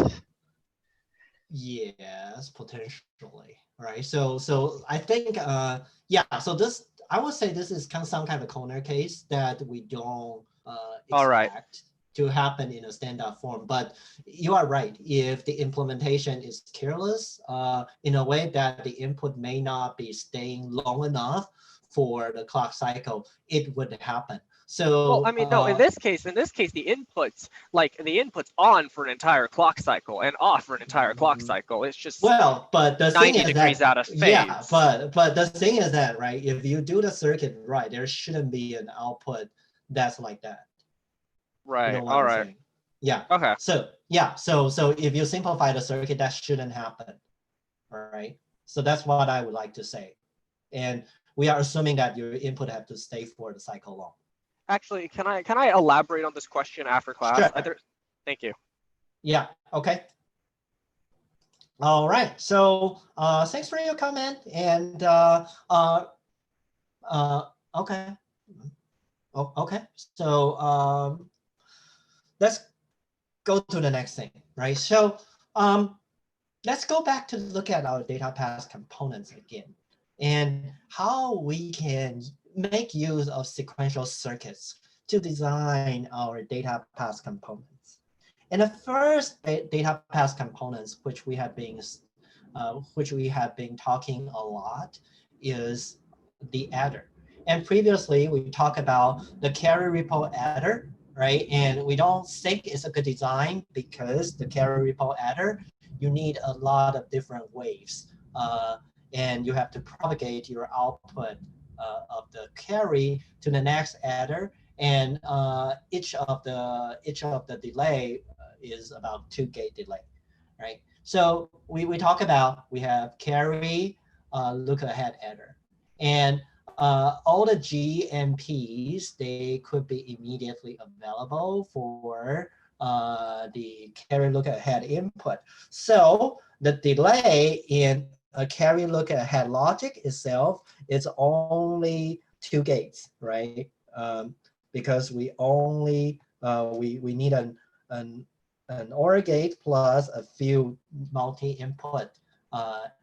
Yes, potentially, right? So I think, yeah, so this, I would say this is some kind of corner case that we don't expect to happen in a standard form. But you are right. If the implementation is careless in a way that the input may not be staying long enough for the clock cycle, it would happen. So, well, I mean, no, in this case, the input's on for an entire clock cycle and off for an entire clock cycle. It's just, well, but the 90 thing is degrees that, out of phase. Yeah, but the thing is that, right, if you do the circuit right, there shouldn't be an output that's like that. Right. You know what All I'm right. saying? Yeah. Okay. So yeah. So if you simplify the circuit, that shouldn't happen. All right. So that's what I would like to say. And we are assuming that your input have to stay for the cycle long. Actually, can I elaborate on this question after class? Sure. Thank you. Yeah. Okay. All right. So thanks for your comment. And okay. Oh, okay. So let's go to the next thing, right? So let's go back to look at our data path components again and how we can make use of sequential circuits to design our data path components. And the first data path components, which we have been talking a lot, is the adder. And previously we talked about the carry ripple adder, right? And we don't think it's a good design because the carry ripple adder, you need a lot of different waves, and you have to propagate your output of the carry to the next adder, and each of the delay is about 2 gate delay, right? So we talk about, we have carry, look ahead adder, and all the GMPs, they could be immediately available for the carry look ahead input. So the delay in a carry look ahead logic itself is only 2 gates, right? Because we only we need an OR gate plus a few multi-input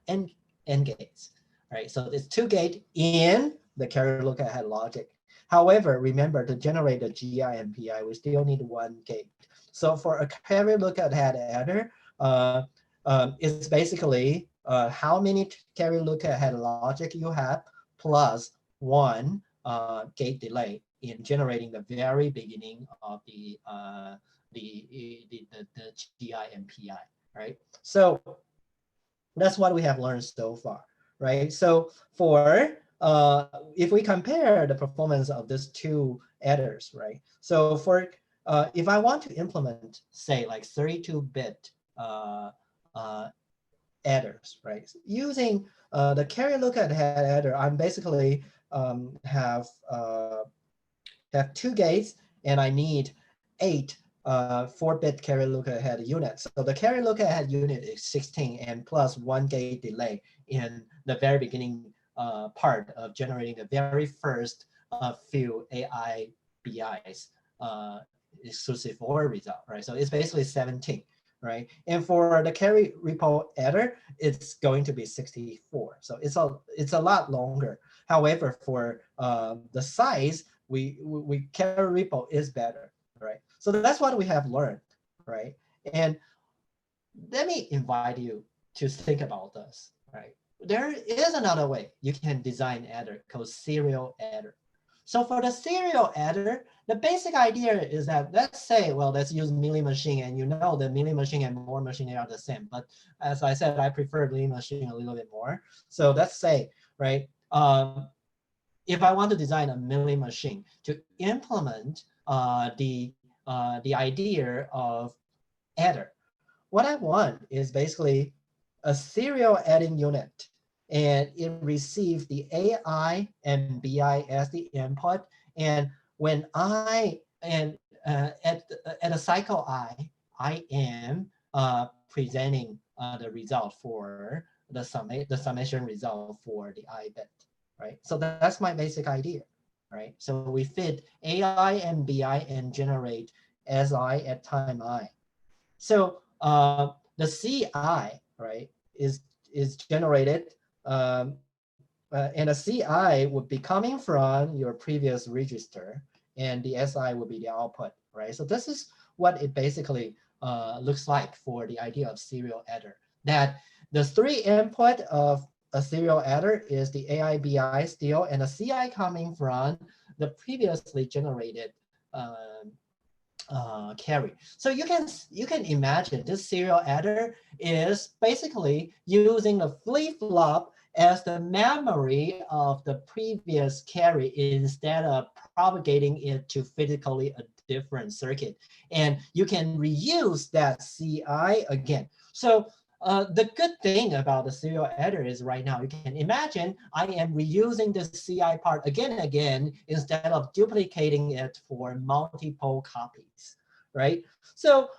N gates, right? So it's 2 gate in the carry look ahead logic. However, remember, to generate the GI and PI, we still need 1 gate. So for a carry look ahead adder, it's basically how many carry look ahead logic you have plus 1 gate delay in generating the very beginning of the GI and PI, right? So that's what we have learned so far, right? So for if we compare the performance of these two adders, right? So for if I want to implement, say, like 32-bit adders, right? Using the carry look ahead adder, I'm basically have 2 gates, and I need 8 4-bit carry look ahead units. So the carry look ahead unit is 16 and plus 1 gate delay in the very beginning part of generating the very first few AI BIs exclusive or result, right? So it's basically 17, right? And for the carry repo adder, it's going to be 64. So it's a lot longer. However, for the size, we carry repo is better, right? So that's what we have learned, right? And let me invite you to think about this, right? There is another way you can design adder called serial adder. So for the serial adder, the basic idea is that, let's say, well, let's use Mealy machine, and you know the Mealy machine and Moore machine, they are the same. But as I said, I prefer Mealy machine a little bit more. So let's say, right, if I want to design a Mealy machine to implement the idea of adder, what I want is basically a serial adding unit, and it receives the AI and BI as the input. And when I at a cycle I am presenting the result for the summation result for the I bit, right? So that's my basic idea, right? So we fit AI and BI and generate SI at time I. So the CI, right, is generated, and a CI would be coming from your previous register, and the SI will be the output, right? So this is what it basically looks like for the idea of serial adder. That the 3 input of a serial adder is the AI BI still, and a CI coming from the previously generated carry. So you can imagine this serial adder is basically using the flip-flop as the memory of the previous carry instead of propagating it to physically a different circuit. And you can reuse that CI again. So the good thing about the serial adder is right now you can imagine I am reusing the CI part again and again instead of duplicating it for multiple copies, right? So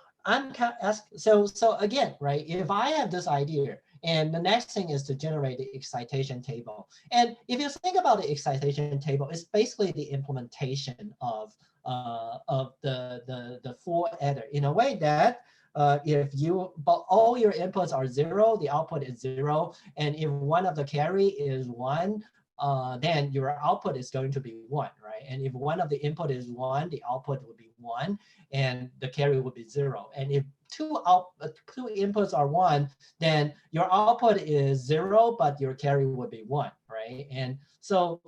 so again, right? If I have this idea, and the next thing is to generate the excitation table. And if you think about the excitation table, it's basically the implementation of the full adder in a way that but all your inputs are 0, the output is 0, and if one of the carry is 1, then your output is going to be 1, right? And if one of the input is 1, the output would be 1, and the carry would be 0. And if two inputs are 1, then your output is 0, but your carry would be 1, right? And so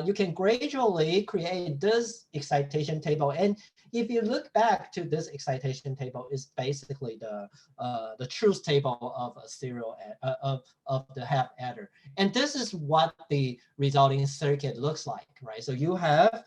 you can gradually create this excitation table. And if you look back to this excitation table, it's basically the truth table of a serial of the half adder. And this is what the resulting circuit looks like, right? So you have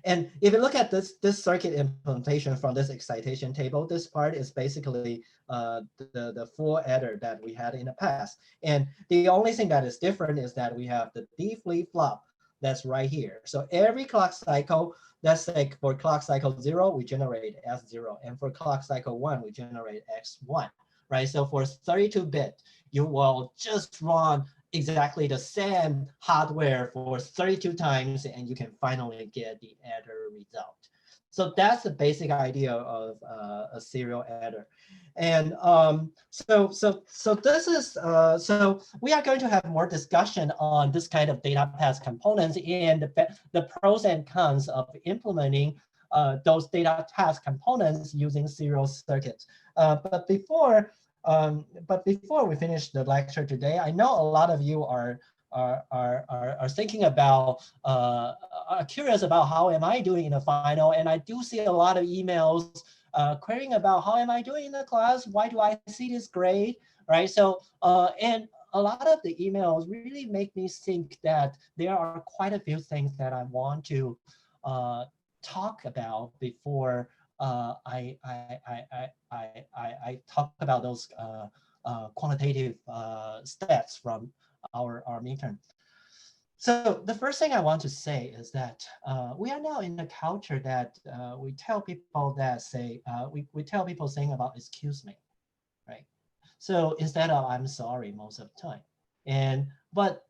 and if you look at this circuit implementation from this excitation table, this part is basically the full adder that we had in the past. And the only thing that is different is that we have the D flip-flop that's right here. So every clock cycle, that's like for clock cycle 0, we generate S0. And for clock cycle 1, we generate X1, right? So for 32-bit, you will just run exactly the same hardware for 32 times, and you can finally get the adder result. So that's the basic idea of a serial adder. And so this is so we are going to have more discussion on this kind of data path components and the pros and cons of implementing those data path components using serial circuits. But before we finish the lecture today, I know a lot of you are thinking about, are curious about how am I doing in the final, and I do see a lot of emails querying about how am I doing in the class, why do I see this grade, right? So, and a lot of the emails really make me think that there are quite a few things that I want to talk about before I talk about those quantitative stats from our midterm. So the first thing I want to say is that we are now in a culture that we tell people that say, we tell people saying about excuse me, right? So instead of I'm sorry most of the time. But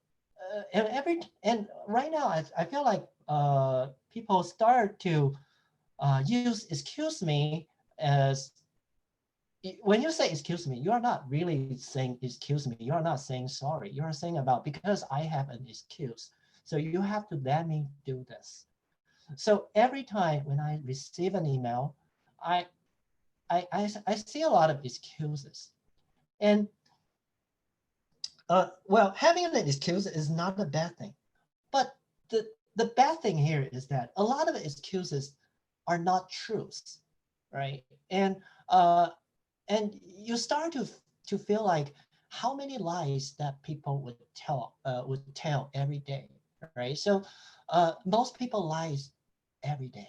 and right now I feel like people start to use excuse me as, when you say excuse me, you are not really saying excuse me. You are not saying sorry. You are saying about because I have an excuse. So you have to let me do this. So every time when I receive an email, I see a lot of excuses. And well, having an excuse is not a bad thing. But the bad thing here is that a lot of excuses are not truths, right? Uh, and you start to feel like how many lies that people would tell every day, right? So most people lies every day,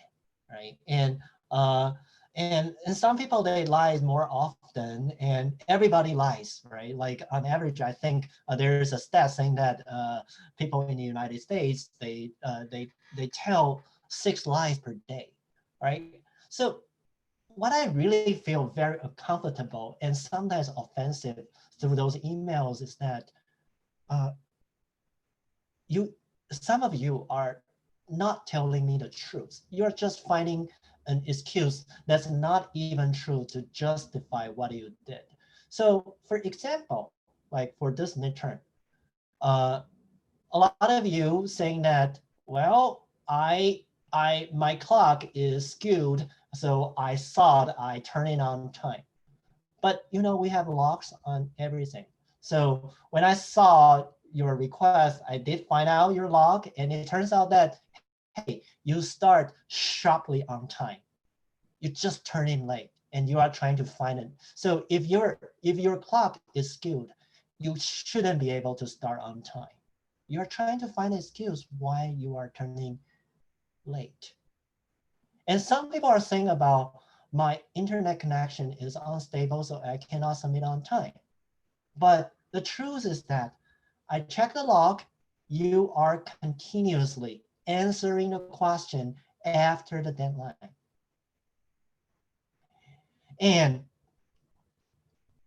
right? And some people they lie more often, and everybody lies, right? Like on average, I think there's a stat saying that people in the United States they tell 6 lies per day, right? So what I really feel very uncomfortable and sometimes offensive through those emails is that uh, some of you are not telling me the truth. You're just finding an excuse that's not even true to justify what you did. So for example, like for this midterm, uh, a lot of you saying that, well, my clock is skewed, so I thought I turn it on time. But you know, we have locks on everything. So when I saw your request, I did find out your log, and it turns out that, hey, you start sharply on time. You just turn in late, and you are trying to find it. So if your clock is skewed, you shouldn't be able to start on time. You're trying to find an excuse why you are turning late. And some people are saying about my internet connection is unstable, so I cannot submit on time. But the truth is that I check the log, you are continuously answering the question after the deadline. And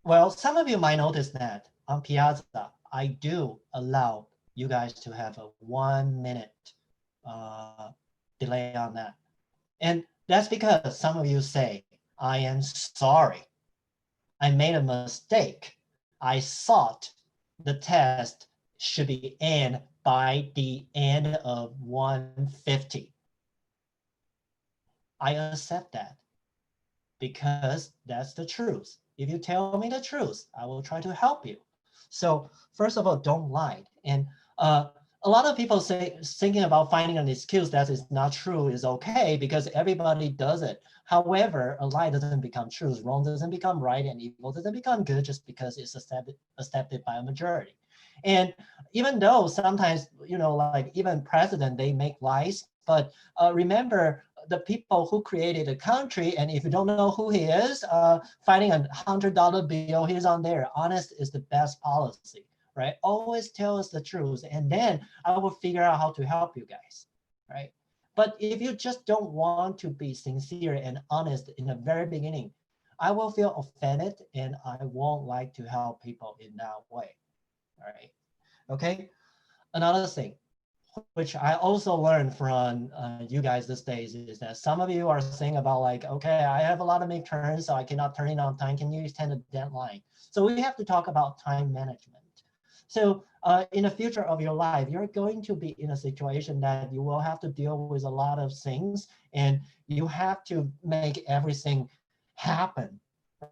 well, some of you might notice that on Piazza, I do allow you guys to have a 1 minute delay on that. And that's because some of you say, I am sorry. I made a mistake. I thought the test should be in by the end of 150. I accept that because that's the truth. If you tell me the truth, I will try to help you. So first of all, don't lie. And a lot of people say thinking about finding an excuse that is not true is okay because everybody does it. However, a lie doesn't become truth, wrong doesn't become right, and evil doesn't become good just because it's accepted by a majority. And even though sometimes, you know, like even president, they make lies, but remember the people who created the country, and if you don't know who he is, finding a $100 bill, he's on there. Honest is the best policy, right? Always tell us the truth, and then I will figure out how to help you guys, right? But if you just don't want to be sincere and honest in the very beginning, I will feel offended and I won't like to help people in that way, all right? Okay, another thing, which I also learned from you guys these days is that some of you are saying about like, okay, I have a lot of midterms, so I cannot turn it on time. Can you extend the deadline? So we have to talk about time management. So in the future of your life, you're going to be in a situation that you will have to deal with a lot of things and you have to make everything happen,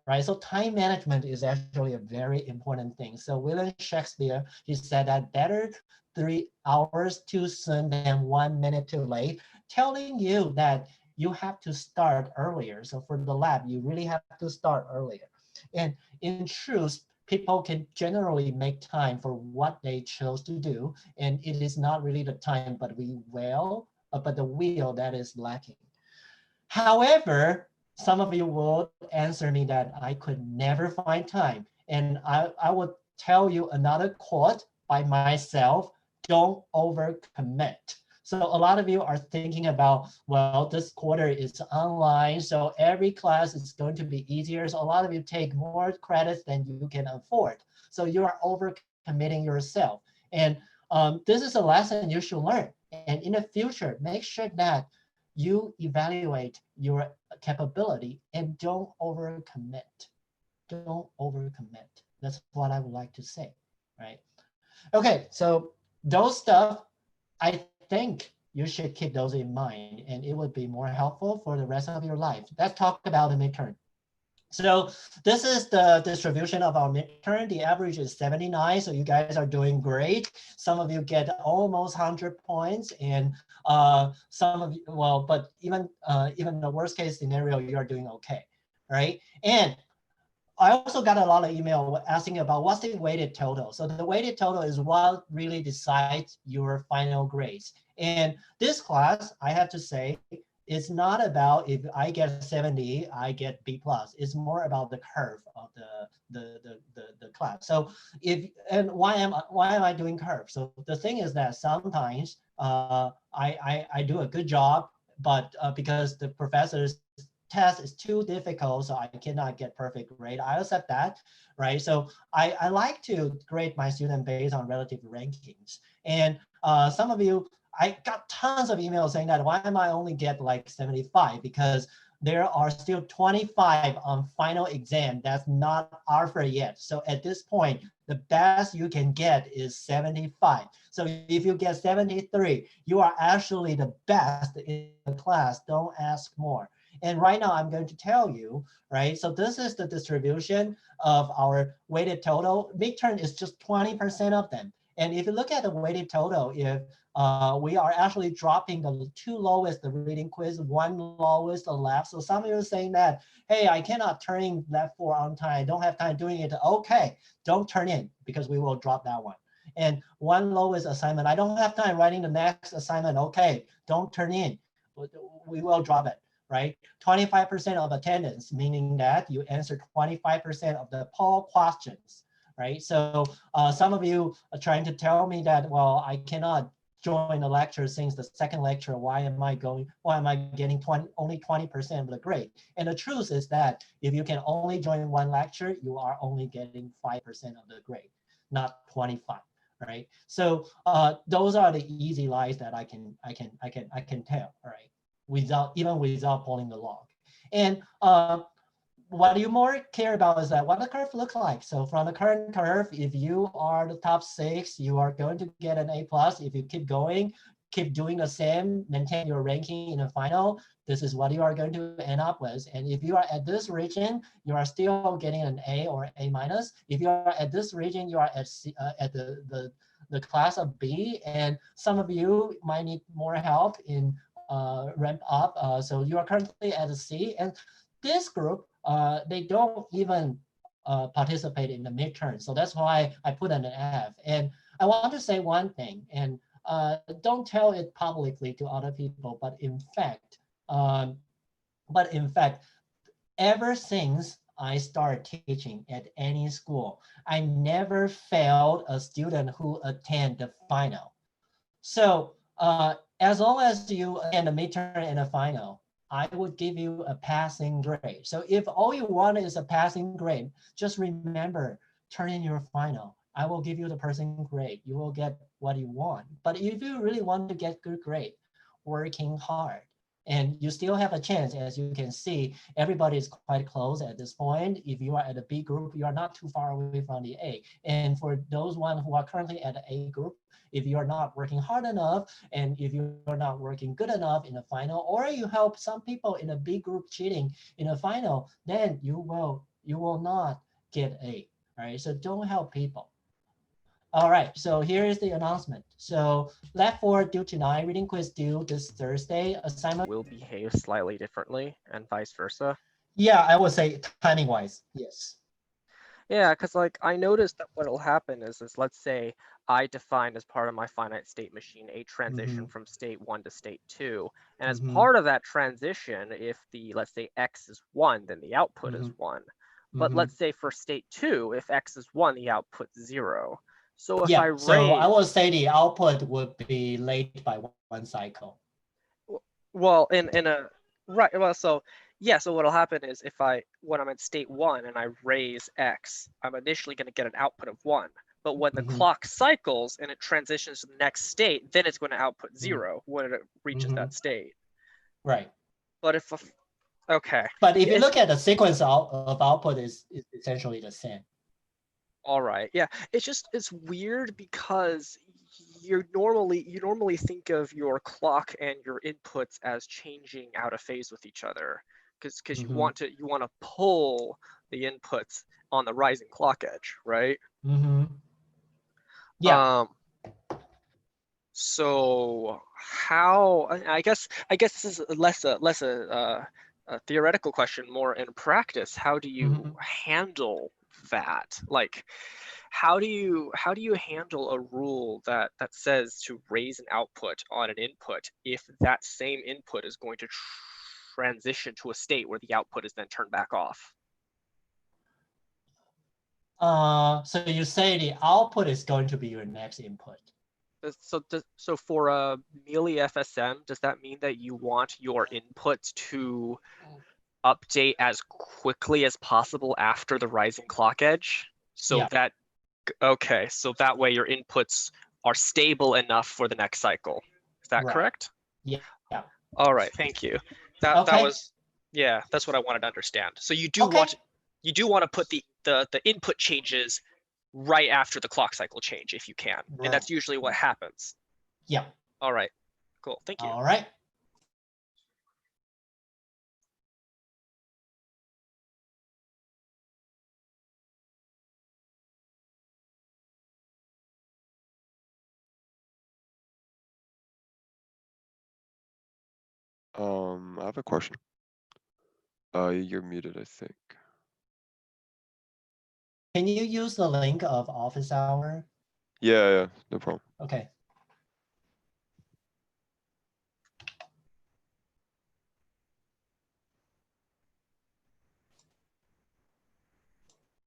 right? So time management is actually a very important thing. So William Shakespeare, he said that better 3 hours too soon than 1 minute too late, telling you that you have to start earlier. So for the lab, you really have to start earlier. And in truth, people can generally make time for what they chose to do, and it is not really the time, but the will that is lacking. However, some of you will answer me that I could never find time, and I would tell you another quote by myself: don't overcommit. So a lot of you are thinking about, well, this quarter is online, so every class is going to be easier. So a lot of you take more credits than you can afford. So you are overcommitting yourself. And this is a lesson you should learn. And in the future, make sure that you evaluate your capability and don't overcommit. Don't overcommit. That's what I would like to say, right? Okay, so those stuff, I think you should keep those in mind, and it would be more helpful for the rest of your life. Let's talk about the midterm. So this is the distribution of our midterm. The average is 79, so you guys are doing great. Some of you get almost 100 points, and some of you, well, but even the worst case scenario, you are doing okay, right? And I also got a lot of email asking about what's the weighted total. So the weighted total is what really decides your final grades. And this class, I have to say, it's not about if I get 70, I get B+. It's more about the curve of the class. So why am I doing curve? So the thing is that sometimes I do a good job, but because the professors test is too difficult, so I cannot get perfect grade. I accept that, right? So I like to grade my student based on relative rankings. And some of you, I got tons of emails saying that why am I only get like 75? Because there are still 25 on final exam that's not offered yet. So at this point, the best you can get is 75. So if you get 73, you are actually the best in the class. Don't ask more. And right now I'm going to tell you, right? So this is the distribution of our weighted total. Midterm is just 20% of them. And if you look at the weighted total, if we are actually dropping the two lowest, the reading quiz, one lowest, the left. So some of you are saying that, hey, I cannot turn in left 4 on time. I don't have time doing it. Okay, don't turn in because we will drop that one. And one lowest assignment, I don't have time writing the next assignment. Okay, don't turn in. We will drop it. Right? 25% of attendance, meaning that you answer 25% of the poll questions, right? So some of you are trying to tell me that, well, I cannot join the lecture since the second lecture. Why am I getting only 20% of the grade? And the truth is that if you can only join one lecture, you are only getting 5% of the grade, not 25. Right? So those are the easy lies that I can tell. All right? Without pulling the log. And what you more care about is that what the curve looks like. So from the current curve, if you are the top 6, you are going to get an A+. If you keep going, keep doing the same, maintain your ranking in the final, this is what you are going to end up with. And if you are at this region, you are still getting an A or A-. If you are at this region, you are at the class of B, and some of you might need more help in ramp up. So you are currently at a C, and this group, they don't even participate in the midterm. So that's why I put an F. And I want to say one thing, and don't tell it publicly to other people, but in fact, ever since I started teaching at any school, I never failed a student who attend the final. So as long as you attend a midterm and a final, I would give you a passing grade. So if all you want is a passing grade, just remember, turn in your final. I will give you the passing grade. You will get what you want. But if you really want to get good grade, working hard. And you still have a chance. As you can see, everybody is quite close at this point. If you are at a B group, you are not too far away from the A. And for those one who are currently at the A group, if you are not working hard enough, and if you are not working good enough in the final, or you help some people in a B group cheating in the final, then you will not get A. All right, so don't help people. All right, so here is the announcement. So left 4 due tonight, reading quiz due this Thursday, assignment will behave slightly differently and vice versa. Yeah, I would say timing wise, yes. Yeah, because like I noticed that what will happen is let's say I define as part of my finite state machine a transition from state 1 to state 2. And as part of that transition, if the, let's say x is 1, then the output is 1. But let's say for state 2, if x is 1, the output's 0. So if I raise, so I would say the output would be late by one cycle. well, in a, right, well, so yeah, so what'll happen is if when I'm at state 1 and I raise x, I'm initially going to get an output of 1. But when the clock cycles and it transitions to the next state, then it's going to output 0 when it reaches that state. Right. But if, okay. But if you look at the sequence of output is essentially the same. All right. Yeah. It's weird because you normally think of your clock and your inputs as changing out of phase with each other because you want to pull the inputs on the rising clock edge, right? Yeah. So how, I guess this is less a theoretical question, more in practice. How do you handle that? Like, how do you handle a rule that says to raise an output on an input if that same input is going to transition to a state where the output is then turned back off? So you say the output is going to be your next input. So for a Mealy FSM, does that mean that you want your inputs to update as quickly as possible after the rising clock edge? So that, okay, so that way your inputs are stable enough for the next cycle. Is that correct? Yeah. All right, thank you. That was, yeah, that's what I wanted to understand. So you do want to put the input changes right after the clock cycle change if you can. And that's usually what happens. Yeah. All right, cool, thank you. All right. I have a question. You're muted, I think. Can you use the link of office hour? Yeah, no problem. Okay.